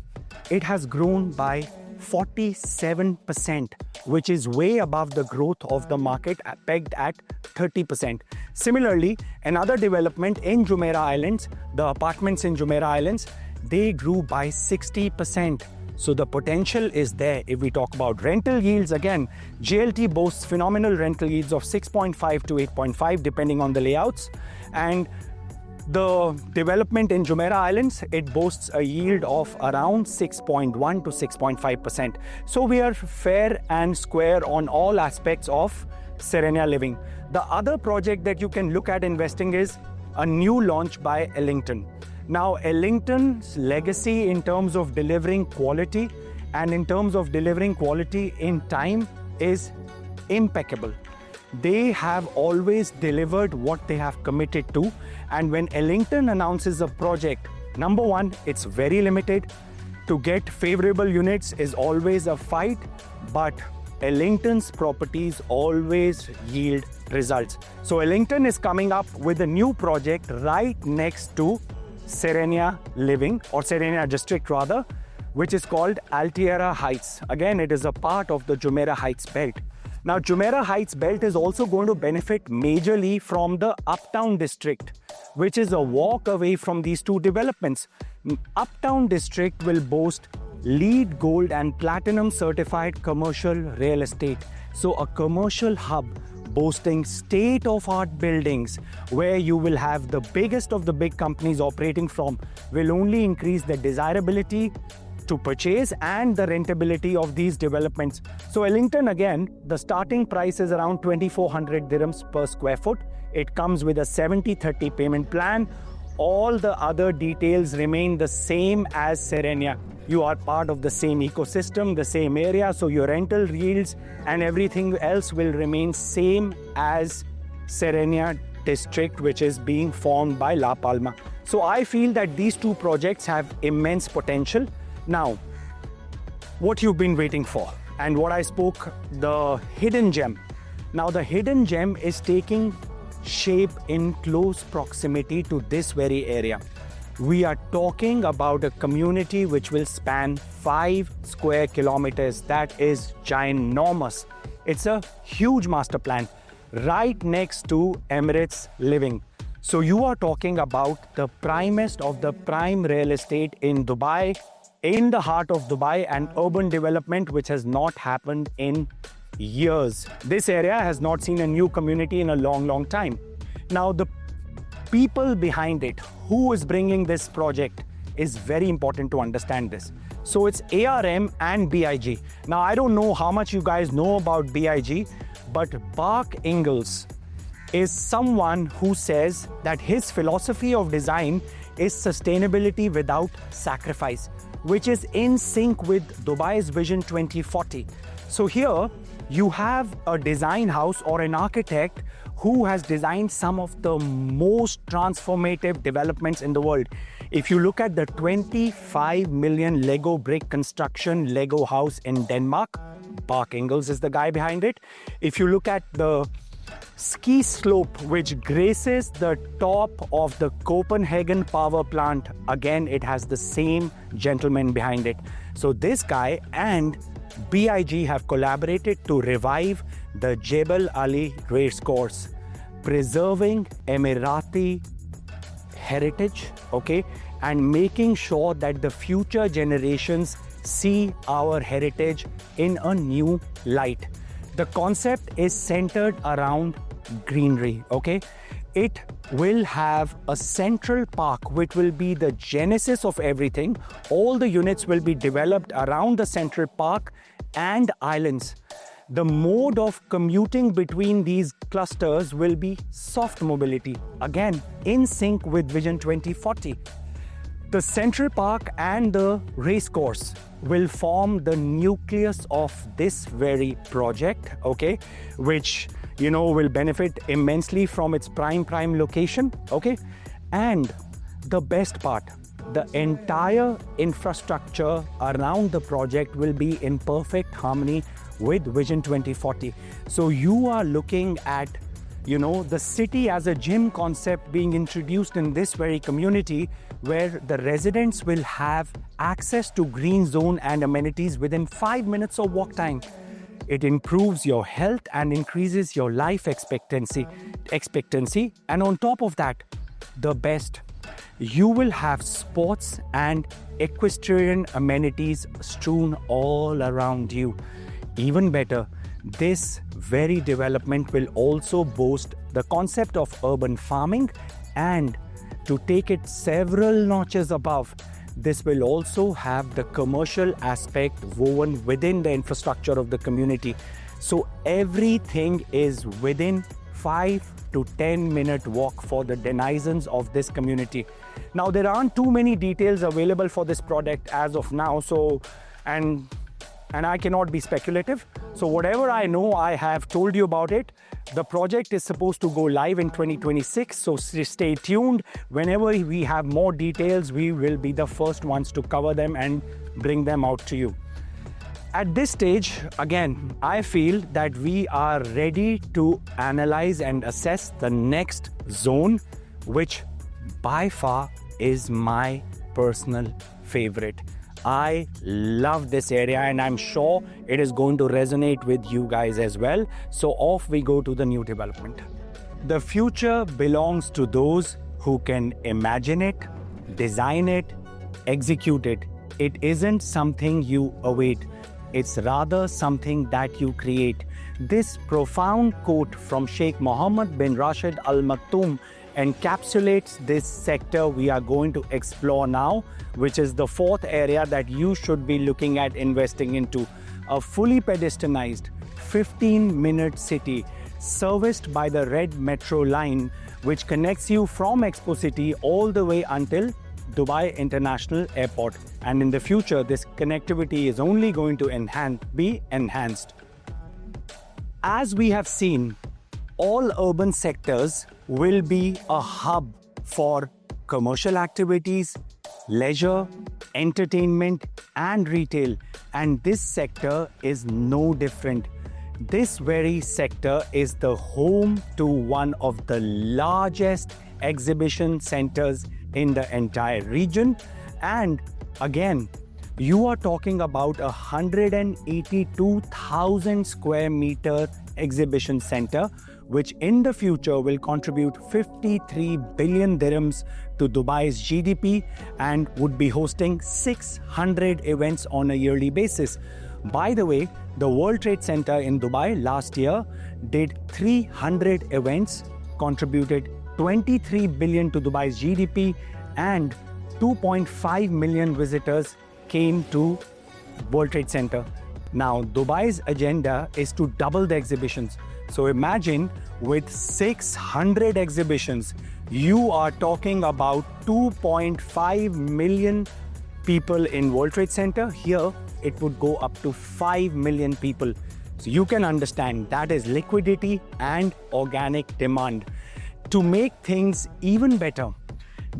it has grown by 47%, which is way above the growth of the market pegged at 30%. Similarly, another development in Jumeirah Islands, the apartments in Jumeirah Islands, they grew by 60%. So the potential is there. If we talk about rental yields, again, JLT boasts phenomenal rental yields of 6.5 to 8.5 depending on the layouts. And the development in Jumeirah Islands, it boasts a yield of around 6.1 to 6.5%. So we are fair and square on all aspects of Serenia Living. The other project that you can look at investing is a new launch by Ellington. Now, Ellington's legacy in terms of delivering quality and in terms of delivering quality in time is impeccable. They have always delivered what they have committed to. And when Ellington announces a project, number one, it's very limited. To get favorable units is always a fight, but Ellington's properties always yield results. So Ellington is coming up with a new project right next to Serenia Living, or Serenia District rather, which is called Altiera Heights. Again, it is a part of the Jumeirah Heights belt. Now, Jumeirah Heights belt is also going to benefit majorly from the Uptown District, which is a walk away from these two developments. Uptown District will boast LEED Gold and Platinum certified commercial real estate. So a commercial hub boasting state-of-art buildings where you will have the biggest of the big companies operating from will only increase the desirability to purchase and the rentability of these developments. So Ellington, again, the starting price is around 2,400 dirhams per square foot. It comes with a 70-30 payment plan. All the other details remain the same as Serenia. You are part of the same ecosystem, the same area, so your rental yields and everything else will remain same as Serenia District, which is being formed by La Palma. So I feel that these two projects have immense potential. Now, what you've been waiting for and what I spoke, the hidden gem. Now, the hidden gem is taking shape in close proximity to this very area. We are talking about a community which will span 5 square kilometers. That is ginormous. It's a huge master plan right next to Emirates Living. So you are talking about the primest of the prime real estate in Dubai, in the heart of Dubai, and urban development which has not happened in years. This area has not seen a new community in a long time. Now, the people behind it, who is bringing this project, is very important to understand this. So it's ARM and BIG. Now, I don't know how much you guys know about BIG, but Bach Ingalls is someone who says that his philosophy of design is sustainability without sacrifice, which is in sync with Dubai's Vision 2040. So here you have a design house or an architect who has designed some of the most transformative developments in the world. If you look at the 25 million Lego brick construction Lego house in Denmark, Bach Ingalls is the guy behind it. If you look at the ski slope which graces the top of the Copenhagen power plant, again, it has the same gentleman behind it. So this guy and BIG have collaborated to revive the Jebel Ali race course, preserving Emirati heritage, okay, and making sure that the future generations see our heritage in a new light. The concept is centered around greenery, okay? It will have a central park which will be the genesis of everything. All the units will be developed around the central park and islands. The mode of commuting between these clusters will be soft mobility, again in sync with Vision 2040. The Central Park and the racecourse will form the nucleus of this very project, okay, which will benefit immensely from its prime location, okay. And the best part, the entire infrastructure around the project will be in perfect harmony with Vision 2040. So you are looking at, the city as a gym concept being introduced in this very community, where the residents will have access to green zone and amenities within 5 minutes of walk time. It improves your health and increases your life expectancy. And on top of that, the best, you will have sports and equestrian amenities strewn all around you. Even better, this very development will also boast the concept of urban farming, and to take it several notches above, this will also have the commercial aspect woven within the infrastructure of the community. So everything is within 5 to 10 minute walk for the denizens of this community. Now, there aren't too many details available for this product as of now, and I cannot be speculative. So whatever I know, I have told you about it. The project is supposed to go live in 2026, so stay tuned. Whenever we have more details, we will be the first ones to cover them and bring them out to you. At this stage, again, I feel that we are ready to analyze and assess the next zone, which by far is my personal favorite. I love this area, and I'm sure it is going to resonate with you guys as well. So off we go to the new development. The future belongs to those who can imagine it, design it, execute it. It isn't something you await. It's rather something that you create. This profound quote from Sheikh Mohammed bin Rashid Al Maktoum encapsulates this sector we are going to explore now, which is the fourth area that you should be looking at investing into. A fully pedestrianized 15-minute city serviced by the Red Metro line, which connects you from Expo City all the way until Dubai International Airport. And in the future, this connectivity is only going to be enhanced. As we have seen, all urban sectors will be a hub for commercial activities, leisure, entertainment, and retail. And this sector is no different. This very sector is the home to one of the largest exhibition centers in the entire region. And again, you are talking about 182,000 square meter exhibition center, which in the future will contribute 53 billion dirhams to Dubai's GDP and would be hosting 600 events on a yearly basis. By the way, the World Trade Center in Dubai last year did 300 events, contributed 23 billion to Dubai's GDP, and 2.5 million visitors came to World Trade Center. Now, Dubai's agenda is to double the exhibitions. So imagine with 600 exhibitions, you are talking about 2.5 million people in World Trade Center. Here, it would go up to 5 million people. So you can understand that is liquidity and organic demand. To make things even better,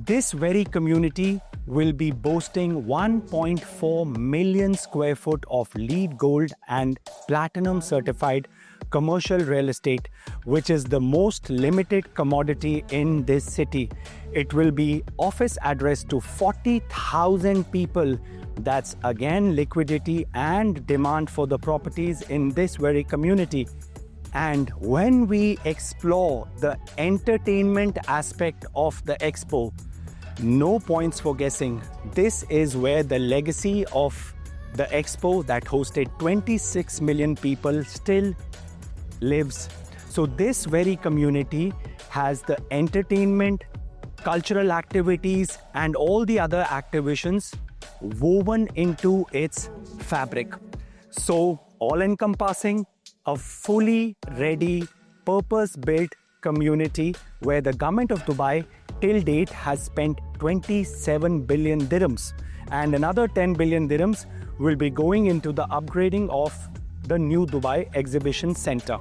this very community will be boasting 1.4 million square foot of LEED Gold and Platinum certified commercial real estate, which is the most limited commodity in this city. It will be office addressed to 40,000 people. That's again liquidity and demand for the properties in this very community. And when we explore the entertainment aspect of the expo, no points for guessing. This is where the legacy of the expo that hosted 26 million people still lives. So this very community has the entertainment, cultural activities, and all the other activations woven into its fabric. So all-encompassing, a fully ready, purpose-built community where the government of Dubai till date has spent 27 billion dirhams, and another 10 billion dirhams will be going into the upgrading of the new Dubai Exhibition Center.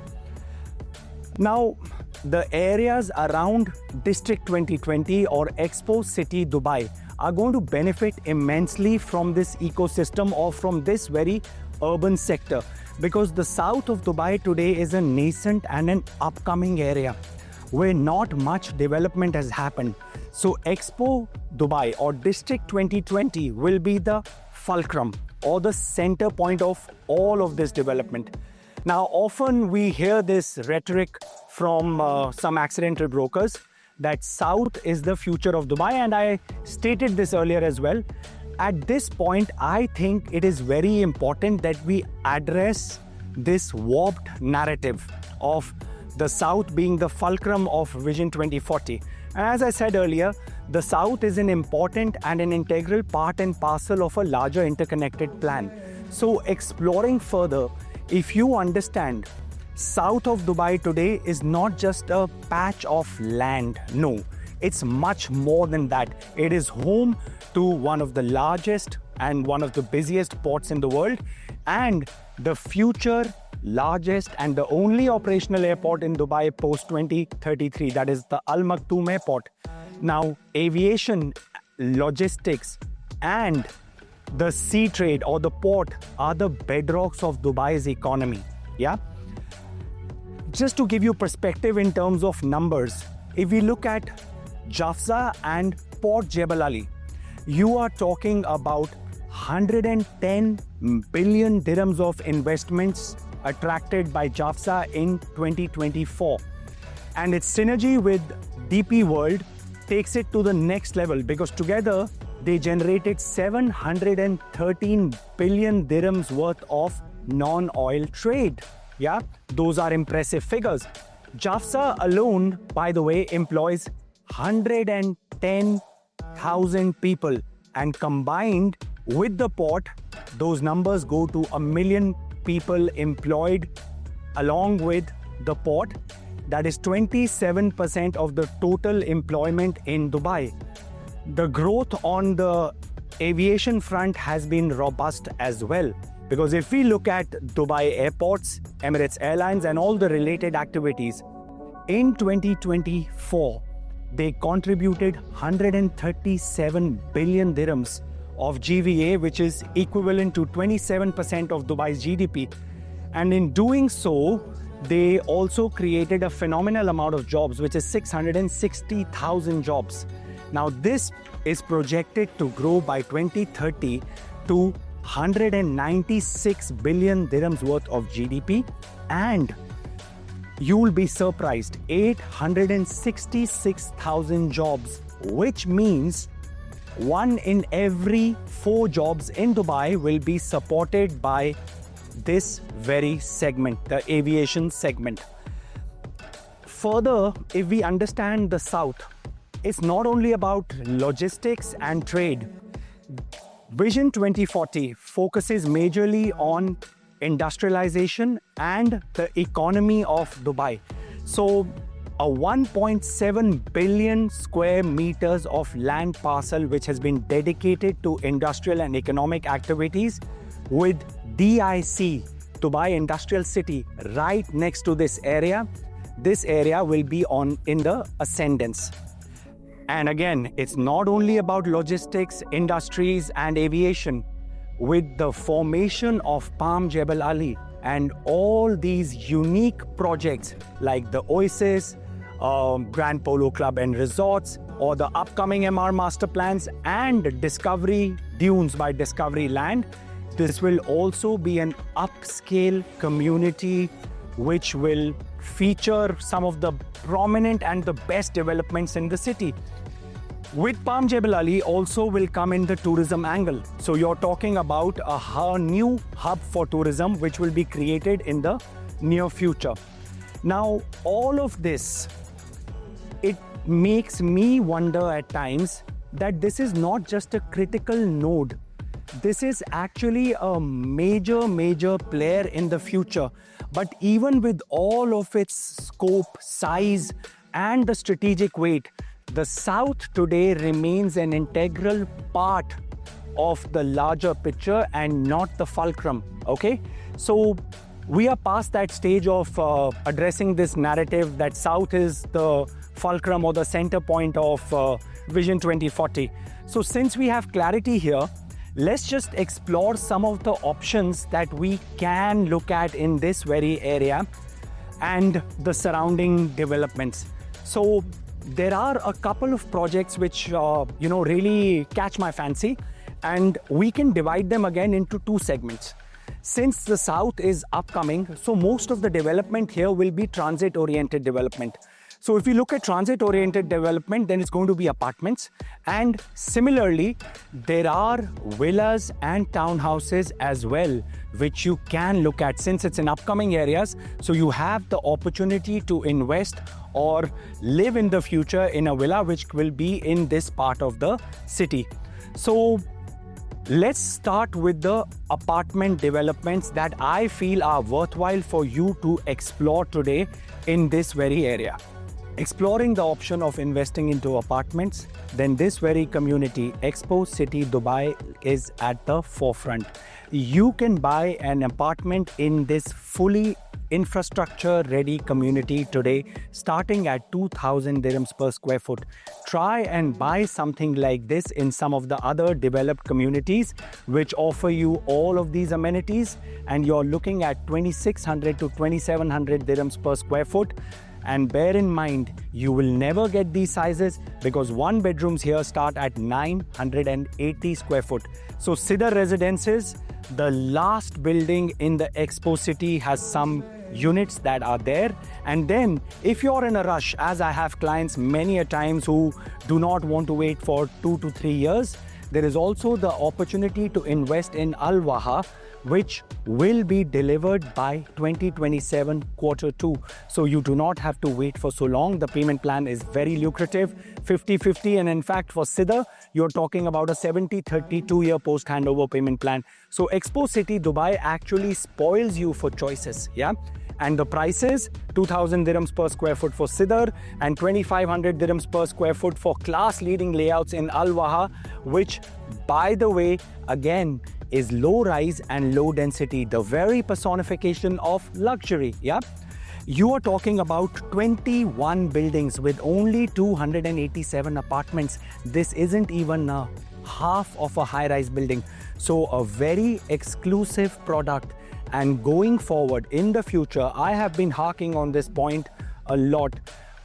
Now, the areas around District 2020 or Expo City Dubai are going to benefit immensely from this ecosystem or from this very urban sector, because the south of Dubai today is a nascent and an upcoming area where not much development has happened. So Expo Dubai or District 2020 will be the fulcrum or the center point of all of this development. Now, often we hear this rhetoric from some accidental brokers that South is the future of Dubai, and I stated this earlier as well. At this point, I think it is very important that we address this warped narrative of the South being the fulcrum of Vision 2040. And as I said earlier, the South is an important and an integral part and parcel of a larger interconnected plan. So exploring further, if you understand, south of Dubai today is not just a patch of land. No, it's much more than that. It is home to one of the largest and one of the busiest ports in the world, and the future largest and the only operational airport in Dubai post 2033, that is the Al Maktoum Airport. Now, aviation, logistics, and the sea trade or the port are the bedrocks of Dubai's economy. Yeah. Just to give you perspective in terms of numbers, if we look at Jafza and Port Jebel Ali, you are talking about 110 billion dirhams of investments attracted by Jafza in 2024. And its synergy with DP World takes it to the next level, because together they generated 713 billion dirhams worth of non-oil trade. Yeah, those are impressive figures. Jafza alone, by the way, employs 110,000 people, and combined with the port, those numbers go to 1 million people employed along with the port. That is 27% of the total employment in Dubai. The growth on the aviation front has been robust as well, because if we look at Dubai airports, Emirates Airlines and all the related activities, in 2024, they contributed 137 billion dirhams of GVA, which is equivalent to 27% of Dubai's GDP. And in doing so, they also created a phenomenal amount of jobs, which is 660,000 jobs. Now, this is projected to grow by 2030 to 196 billion dirhams worth of GDP, and you will be surprised, 866,000 jobs, which means 1 in every 4 jobs in Dubai will be supported by this very segment, the aviation segment. Further, if we understand the South, it's not only about logistics and trade. Vision 2040 focuses majorly on industrialization and the economy of Dubai. So, a 1.7 billion square meters of land parcel which has been dedicated to industrial and economic activities, with DIC, Dubai Industrial City, right next to this area. This area will be in the ascendance. And again, it's not only about logistics, industries and aviation. With the formation of Palm Jebel Ali and all these unique projects like the Oasis, Grand Polo Club and Resorts, or the upcoming Emaar master plans and Discovery Dunes by Discovery Land, this will also be an upscale community which will feature some of the prominent and the best developments in the city. With Palm Jebel Ali also will come in the tourism angle. So you're talking about a new hub for tourism which will be created in the near future. Now, all of this, it makes me wonder at times that this is not just a critical node. This is actually a major player in the future But even with all of its scope, size, and the strategic weight, the South today remains an integral part of the larger picture and not the fulcrum, okay? So we are past that stage of addressing this narrative that South is the fulcrum or the center point of Vision 2040. So since we have clarity here, let's just explore some of the options that we can look at in this very area and the surrounding developments. So there are a couple of projects which really catch my fancy, and we can divide them again into two segments. Since the South is upcoming, so most of the development here will be transit-oriented development. So if you look at transit-oriented development, then it's going to be apartments. And similarly, there are villas and townhouses as well, which you can look at since it's in upcoming areas. So you have the opportunity to invest or live in the future in a villa, which will be in this part of the city. So let's start with the apartment developments that I feel are worthwhile for you to explore today in this very area. Exploring the option of investing into apartments, then this very community, Expo City Dubai, is at the forefront. You can buy an apartment in this fully infrastructure ready community today, starting at 2,000 dirhams per square foot. Try and buy something like this in some of the other developed communities which offer you all of these amenities, and you're looking at 2,600 to 2,700 dirhams per square foot. And bear in mind, you will never get these sizes because one bedrooms here start at 980 square foot. So Sidar Residences, the last building in the Expo City, has some units that are there. And then if you're in a rush, as I have clients many a times who do not want to wait for 2 to 3 years, there is also the opportunity to invest in Al Waha, which will be delivered by 2027 Q2. So you do not have to wait for so long. The payment plan is very lucrative, 50-50, and in fact for Sidar, you're talking about a 70-30 2-year post-handover payment plan. So Expo City Dubai actually spoils you for choices, yeah? And the prices, 2,000 dirhams per square foot for Sidar and 2,500 dirhams per square foot for class-leading layouts in Al Waha, which, by the way, again, is low rise and low density, the very personification of luxury, yeah? You are talking about 21 buildings with only 287 apartments. This isn't even a half of a high-rise building. So a very exclusive product. And going forward in the future, I have been harking on this point a lot.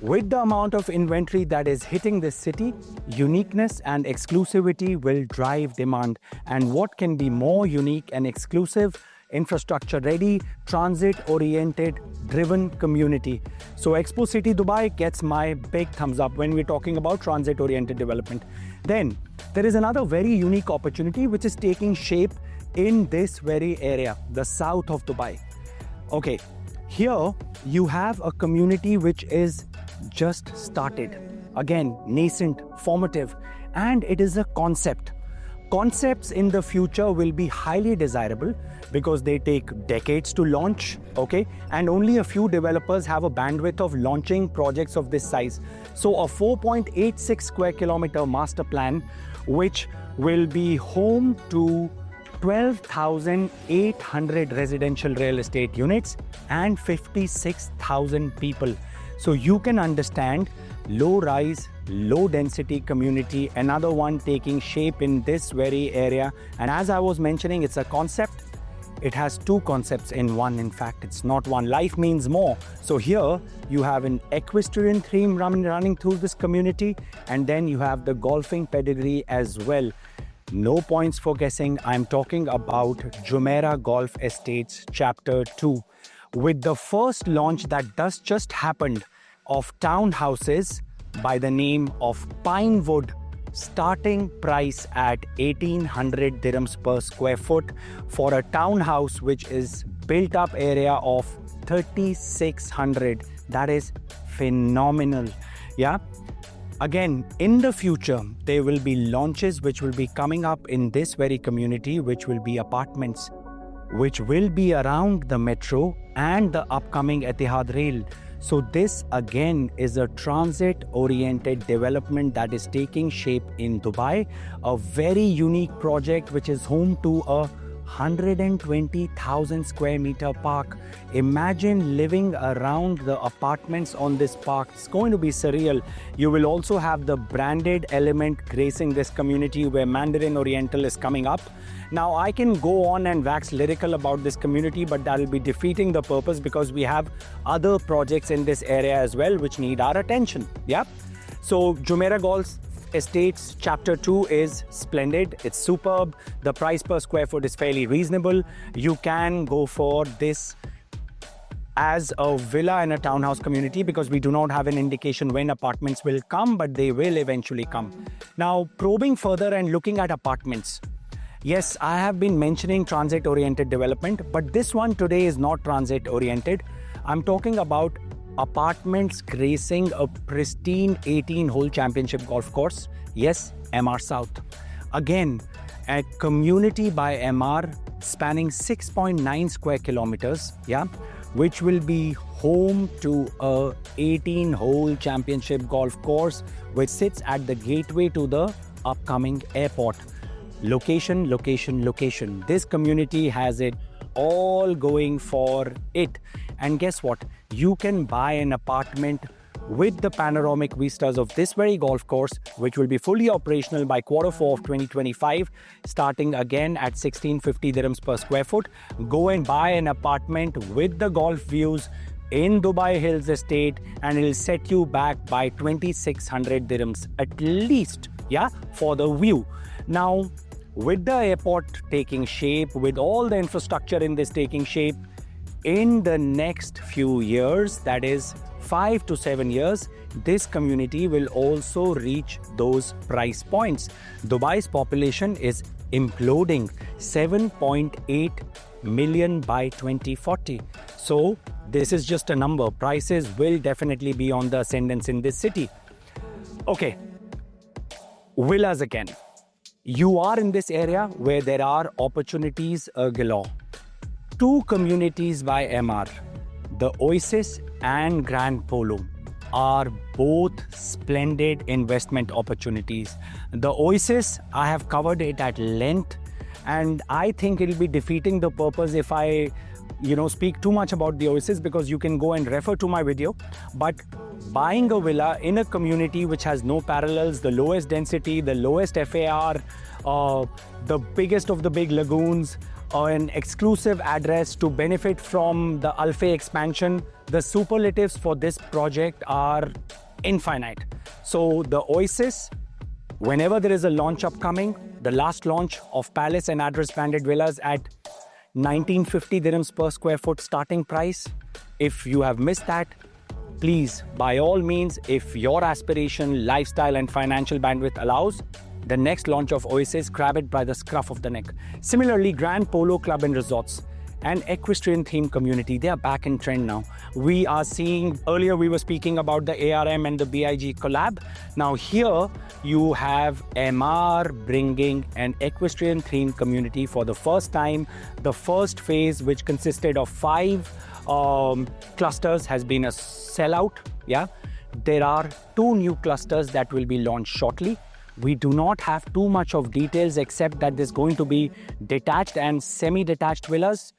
With the amount of inventory that is hitting this city, uniqueness and exclusivity will drive demand. And what can be more unique and exclusive? Infrastructure ready, transit oriented, driven community. So Expo City Dubai gets my big thumbs up when we're talking about transit oriented development. Then there is another very unique opportunity which is taking shape in this very area, the south of Dubai. Okay, here you have a community which is just started. Again, nascent, formative, and it is a concept. Concepts in the future will be highly desirable because they take decades to launch, okay? And only a few developers have a bandwidth of launching projects of this size. So a 4.86 square kilometer master plan, which will be home to 12,800 residential real estate units and 56,000 people. So you can understand low rise, low density community, another one taking shape in this very area. And as I was mentioning, it's a concept. It has two concepts in one. In fact, it's not one. Life means more. So here you have an equestrian theme running through this community, and then you have the golfing pedigree as well. No points for guessing. I'm talking about Jumeirah Golf Estates Chapter 2. With the first launch that just happened of townhouses by the name of Pinewood, starting price at 1,800 dirhams per square foot for a townhouse which is built up area of 3,600. That is phenomenal, yeah? Again, in the future, there will be launches which will be coming up in this very community, which will be apartments. which will be around the metro and the upcoming Etihad Rail. So this again is a transit-oriented development that is taking shape in Dubai, a very unique project which is home to a 120,000 square meter park. Imagine living around the apartments on this park. It's going to be surreal. You will also have the branded element gracing this community where Mandarin Oriental is coming up. Now I can go on and wax lyrical about this community, but that will be defeating the purpose because we have other projects in this area as well which need our attention. Yeah. So Jumeirah Golf Estates Chapter 2 is splendid. It's superb. The price per square foot is fairly reasonable. You can go for this as a villa and a townhouse community because we do not have an indication when apartments will come, but they will eventually come. Now, probing further and looking at apartments. Yes, I have been mentioning transit-oriented development, but this one today is not transit-oriented. I'm talking about apartments gracing a pristine 18-hole championship golf course. Yes, Emaar South. Again, a community by Emaar spanning 6.9 square kilometers, yeah, which will be home to a 18-hole championship golf course which sits at the gateway to the upcoming airport. Location, location, location. This community has it all going for it. And guess what? You can buy an apartment with the panoramic vistas of this very golf course, which will be fully operational by Q4 of 2025, starting again at 1650 dirhams per square foot. Go and buy an apartment with the golf views in Dubai Hills Estate and it'll set you back by 2600 dirhams at least, yeah, for the view. Now, with the airport taking shape, with all the infrastructure in this taking shape, in the next few years, that is 5 to 7 years, this community will also reach those price points. Dubai's population is imploding, 7.8 million by 2040. So this is just a number. Prices will definitely be on the ascendance in this city. Okay, villas again. You are in this area where there are opportunities galore. Two communities by Emaar, the Oasis and Grand Polo, are both splendid investment opportunities. The Oasis, I have covered it at length, and I think it'll be defeating the purpose if I, speak too much about the Oasis because you can go and refer to my video. But buying a villa in a community which has no parallels, the lowest density, the lowest FAR, the biggest of the big lagoons, an exclusive address to benefit from the Alfay expansion, the superlatives for this project are infinite. So the Oasis, whenever there is a launch upcoming, the last launch of Palace and address branded villas at 1950 dirhams per square foot starting price. If you have missed that, please, by all means, if your aspiration, lifestyle and financial bandwidth allows, the next launch of Oasis, grab it by the scruff of the neck. Similarly, Grand Polo Club and Resorts and equestrian theme community, they are back in trend now. We are seeing, earlier we were speaking about the ARM and the BIG collab. Now here you have Emaar bringing an equestrian theme community for the first time. The first phase, which consisted of 5 clusters, has been a sellout. Yeah, there are 2 new clusters that will be launched shortly. We do not have too much of details except that there's going to be detached and semi-detached villas.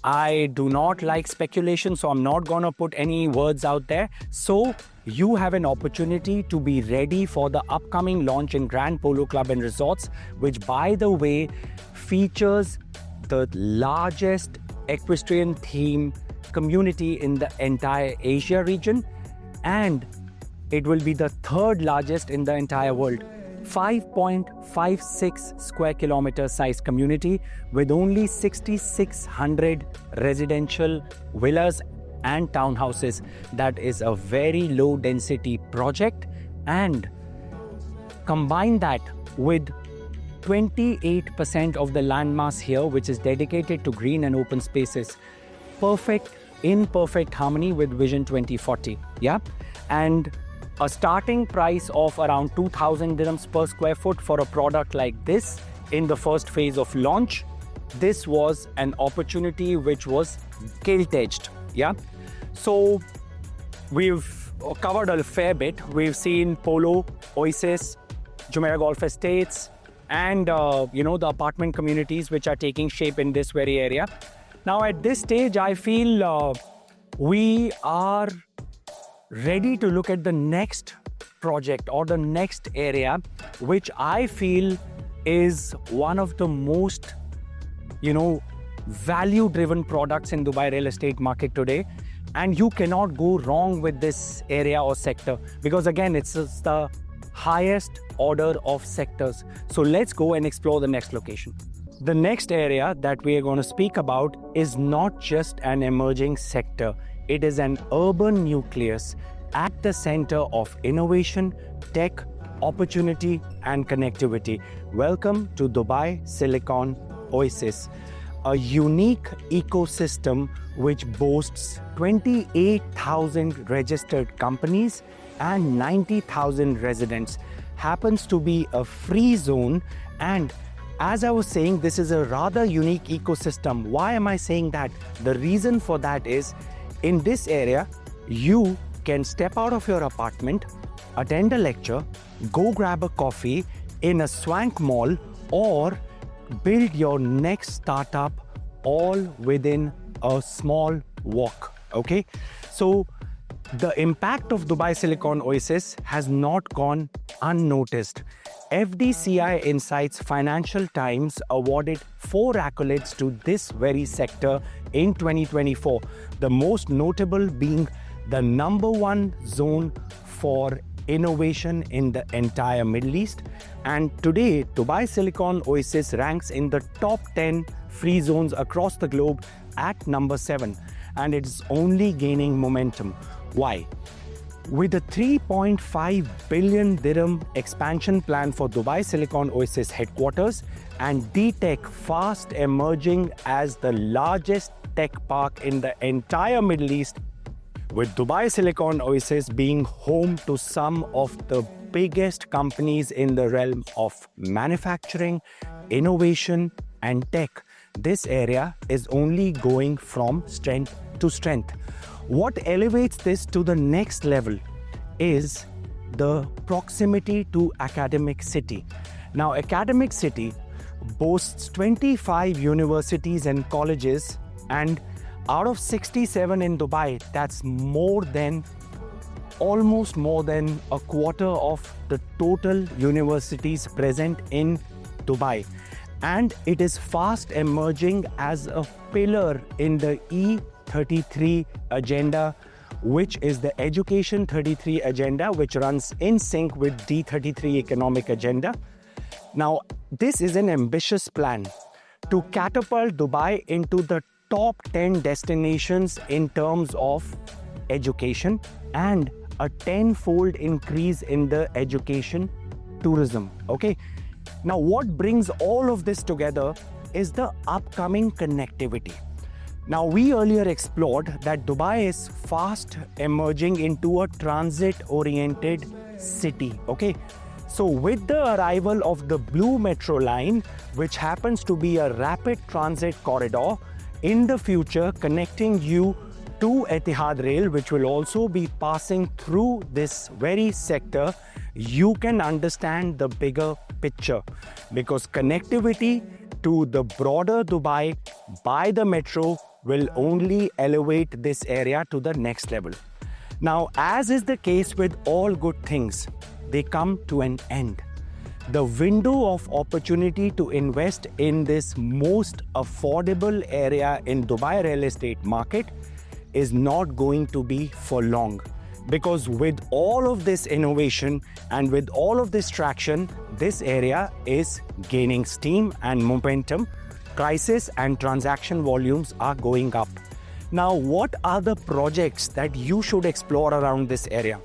I do not like speculation, so I'm not going to put any words out there. So you have an opportunity to be ready for the upcoming launch in Grand Polo Club and Resorts, which, by the way, features the largest equestrian theme community in the entire Asia region, and it will be the 3rd largest in the entire world. 5.56 square kilometer size community with only 6,600 residential villas and townhouses. That is a very low density project, and combine that with 28% of the landmass here, which is dedicated to green and open spaces. Perfect, in perfect harmony with Vision 2040. Yeah, and a starting price of around 2,000 dirhams per square foot for a product like this in the first phase of launch this was an opportunity which was gilt-edged. Yeah. So we've covered a fair bit. We've seen Polo, Oasis, Jumeirah Golf Estates, and the apartment communities which are taking shape in this very area. Now at this stage, I feel we are ready to look at the next project or the next area, which I feel is one of the most, value-driven products in Dubai real estate market today. And you cannot go wrong with this area or sector, because again, it's the highest order of sectors. So let's go and explore the next location. The next area that we are going to speak about is not just an emerging sector. It is an urban nucleus at the center of innovation, tech, opportunity, and connectivity. Welcome to Dubai Silicon Oasis, a unique ecosystem which boasts 28,000 registered companies and 90,000 residents. Happens to be a free zone, and as I was saying, this is a rather unique ecosystem. Why am I saying that? The reason for that is, in this area, you can step out of your apartment, attend a lecture, go grab a coffee in a swank mall, or build your next startup all within a small walk. Okay, so the impact of Dubai Silicon Oasis has not gone unnoticed. FDCI Insights Financial Times awarded 4 accolades to this very sector in 2024, the most notable being the #1 zone for innovation in the entire Middle East. And today, Dubai Silicon Oasis ranks in the top 10 free zones across the globe at #7, and it's only gaining momentum. Why? With a 3.5 billion dirham expansion plan for Dubai Silicon Oasis headquarters and DTech fast emerging as the largest tech park in the entire Middle East, with Dubai Silicon Oasis being home to some of the biggest companies in the realm of manufacturing, innovation, and tech, this area is only going from strength to strength. What elevates this to the next level is the proximity to Academic City. Now, Academic City boasts 25 universities and colleges, and out of 67 in Dubai, that's almost more than a quarter of the total universities present in Dubai. And it is fast emerging as a pillar in the E33 agenda, which is the Education 33 agenda, which runs in sync with D33 economic agenda. Now, this is an ambitious plan to catapult Dubai into the top 10 destinations in terms of education and a 10-fold increase in the education tourism. Okay. Now, what brings all of this together is the upcoming connectivity. Now, we earlier explored that Dubai is fast emerging into a transit-oriented city. Okay. So with the arrival of the Blue Metro line, which happens to be a rapid transit corridor, in the future connecting you to Etihad Rail, which will also be passing through this very sector, you can understand the bigger picture, because connectivity to the broader Dubai by the metro will only elevate this area to the next level. Now, as is the case with all good things, they come to an end. The window of opportunity to invest in this most affordable area in Dubai real estate market is not going to be for long, because with all of this innovation and with all of this traction, this area is gaining steam and momentum. Prices and transaction volumes are going up. Now, what are the projects that you should explore around this area?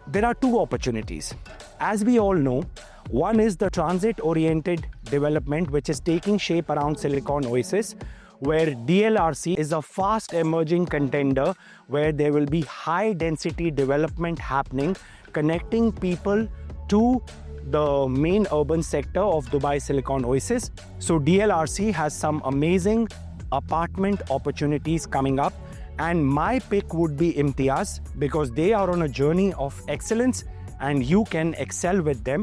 There are 2 opportunities. As we all know, one is the transit-oriented development, which is taking shape around Silicon Oasis, where DLRC is a fast emerging contender, where there will be high density development happening, connecting people to the main urban sector of Dubai Silicon Oasis. So DLRC has some amazing apartment opportunities coming up, and my pick would be Imtiaz because they are on a journey of excellence and you can excel with them.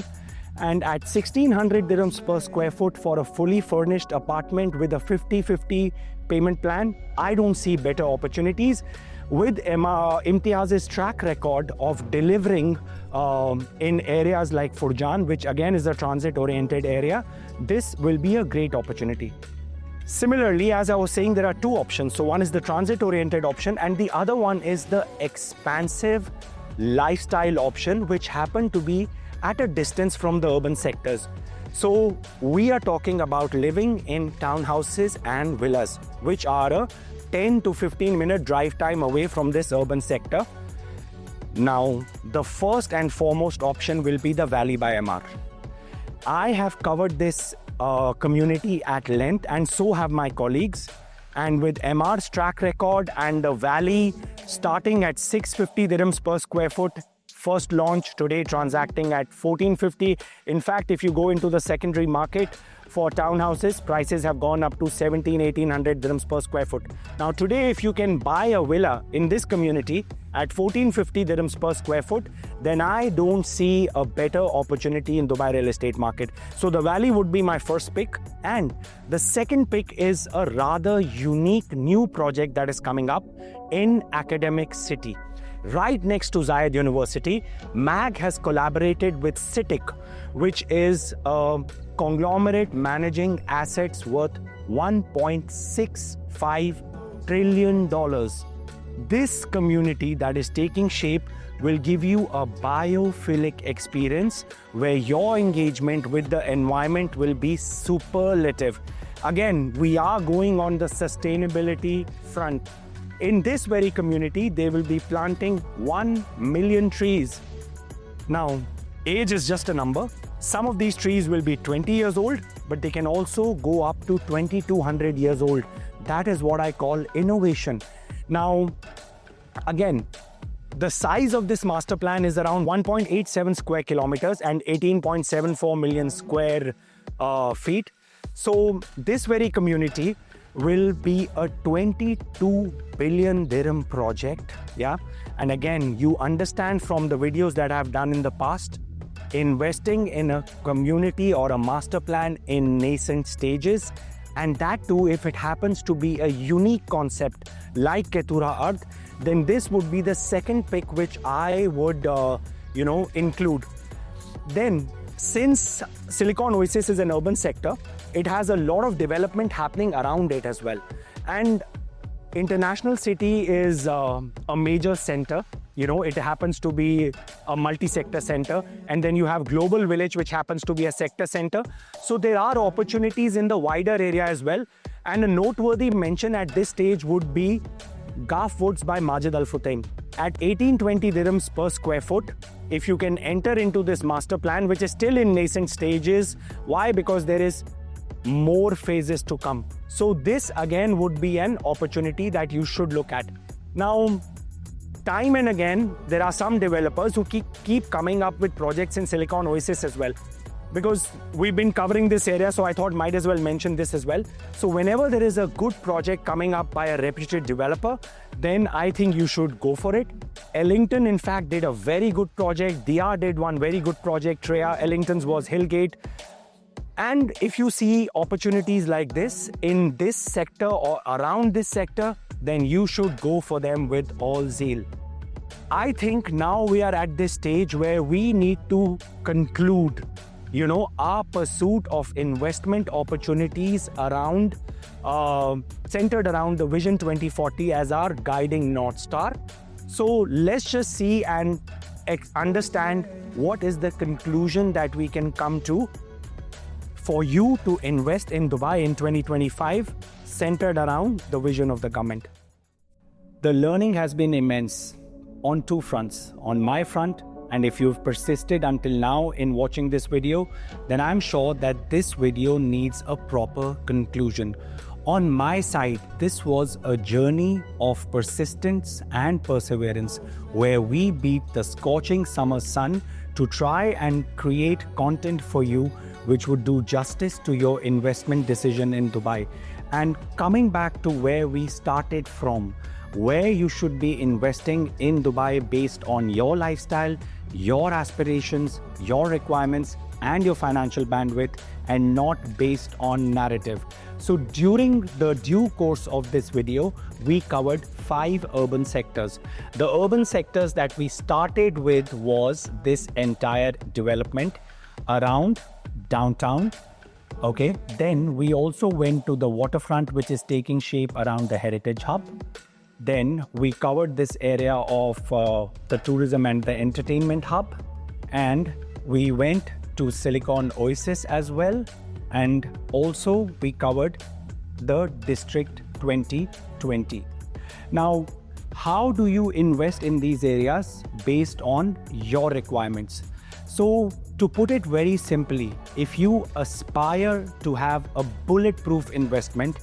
And at 1600 dirhams per square foot for a fully furnished apartment with a 50-50 payment plan, I don't see better opportunities. With Imtiaz's track record of delivering in areas like Furjan, which again is a transit-oriented area, this will be a great opportunity. Similarly, as I was saying, there are two options. So one is the transit-oriented option and the other one is the expansive lifestyle option, which happen to be at a distance from the urban sectors. So we are talking about living in townhouses and villas, which are a 10 to 15 minute drive time away from this urban sector. Now, the first and foremost option will be the Valley by Emaar. I have covered this community at length and so have my colleagues. And with Emaar's track record and the Valley starting at 650 dirhams per square foot, first launch today transacting at 1450. In fact, if you go into the secondary market for townhouses, prices have gone up to 1800 dirhams per square foot. Now today, if you can buy a villa in this community at 1450 dirhams per square foot, then I don't see a better opportunity in Dubai real estate market. So the Valley would be my first pick. And the second pick is a rather unique new project that is coming up in Academic City. Right next to Zayed University, MAG has collaborated with CITIC, which is a conglomerate managing assets worth $1.65 trillion. This community that is taking shape will give you a biophilic experience where your engagement with the environment will be superlative. Again, we are going on the sustainability front. In this very community, they will be planting 1 million trees. Now, age is just a number. Some of these trees will be 20 years old, but they can also go up to 2200 years old. That is what I call innovation. Now, again, the size of this master plan is around 1.87 square kilometers and 18.74 million square feet. So this very community will be a 22 billion dirham project. Yeah. And again, you understand from the videos that I've done in the past, investing in a community or a master plan in nascent stages, and that too, if it happens to be a unique concept like Ketura Ardh, then this would be the second pick which I would, include. Then, since Silicon Oasis is an urban sector, it has a lot of development happening around it as well. And International City is a major center. You know, it happens to be a multi-sector center. And then you have Global Village, which happens to be a sector center. So there are opportunities in the wider area as well. And a noteworthy mention at this stage would be Gaf Woods by Majid Al Futtaim. At 1820 dirhams per square foot, if you can enter into this master plan, which is still in nascent stages. Why? Because there is more phases to come. So this again would be an opportunity that you should look at. Now, time and again, there are some developers who keep coming up with projects in Silicon Oasis as well. Because we've been covering this area, so I thought might as well mention this as well. So whenever there is a good project coming up by a reputed developer, then I think you should go for it. Ellington, in fact, did a very good project. DR did one very good project. Treya Ellington's was Hillgate. And if you see opportunities like this in this sector or around this sector, then you should go for them with all zeal. I think now we are at this stage where we need to conclude, our pursuit of investment opportunities around, centered around the Vision 2040 as our guiding North Star. So let's just see and understand what is the conclusion that we can come to for you to invest in Dubai in 2025, centered around the vision of the government. The learning has been immense on two fronts. On my front, and if you've persisted until now in watching this video, then I'm sure that this video needs a proper conclusion. On my side, this was a journey of persistence and perseverance where we beat the scorching summer sun to try and create content for you which would do justice to your investment decision in Dubai. And coming back to where we started from, where you should be investing in Dubai based on your lifestyle, your aspirations, your requirements, and your financial bandwidth, and not based on narrative. So during the due course of this video, we covered 5 urban sectors. The urban sectors that we started with was this entire development around downtown. Okay, then we also went to the waterfront, which is taking shape around the heritage hub. Then we covered this area of the tourism and the entertainment hub, and we went to Silicon Oasis as well, and also we covered the District 2020. Now, how do you invest in these areas based on your requirements? So, to put it very simply, if you aspire to have a bulletproof investment,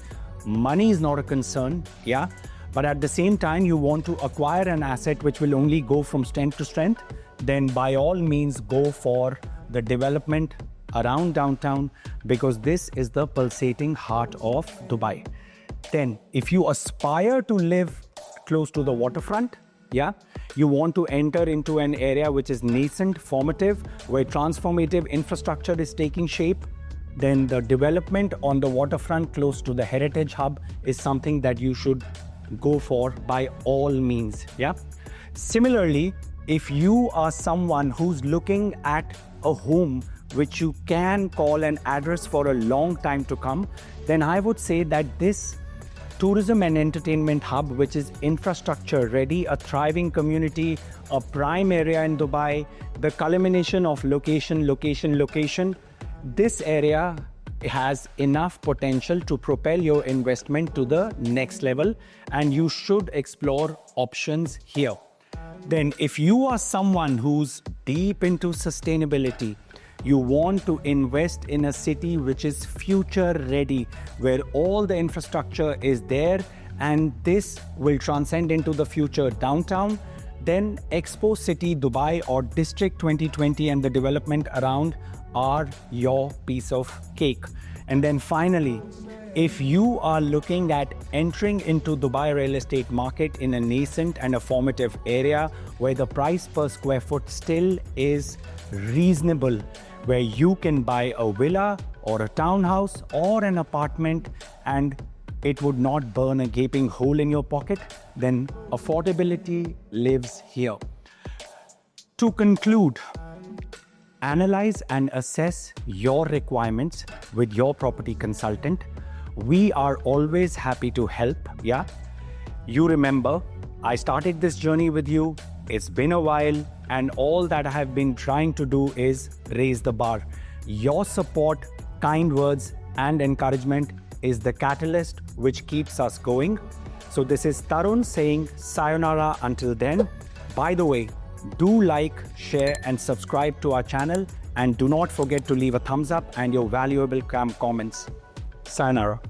money is not a concern, yeah? But at the same time, you want to acquire an asset which will only go from strength to strength, then by all means go for the development around downtown, because this is the pulsating heart of Dubai. Then, if you aspire to live close to the waterfront, yeah, you want to enter into an area which is nascent, formative, where transformative infrastructure is taking shape, then the development on the waterfront close to the heritage hub is something that you should go for by all means, yeah. Similarly, if you are someone who's looking at a home which you can call an address for a long time to come, then I would say that this tourism and entertainment hub, which is infrastructure ready, a thriving community, a prime area in Dubai, the culmination of location, this area has enough potential to propel your investment to the next level, and you should explore options here. Then if you are someone who's deep into sustainability, you want to invest in a city which is future ready, where all the infrastructure is there and this will transcend into the future downtown, then Expo City Dubai or District 2020 and the development around are your piece of cake. And then finally, if you are looking at entering into Dubai real estate market in a nascent and a formative area where the price per square foot still is reasonable, where you can buy a villa or a townhouse or an apartment and it would not burn a gaping hole in your pocket, then affordability lives here. To conclude, analyze and assess your requirements with your property consultant. We are always happy to help, yeah? You remember, I started this journey with you. It's been a while, and all that I have been trying to do is raise the bar. Your support, kind words, and encouragement is the catalyst which keeps us going. So this is Tarun saying sayonara until then. By the way, do like, share, and subscribe to our channel, and do not forget to leave a thumbs up and your valuable comments. Sayonara.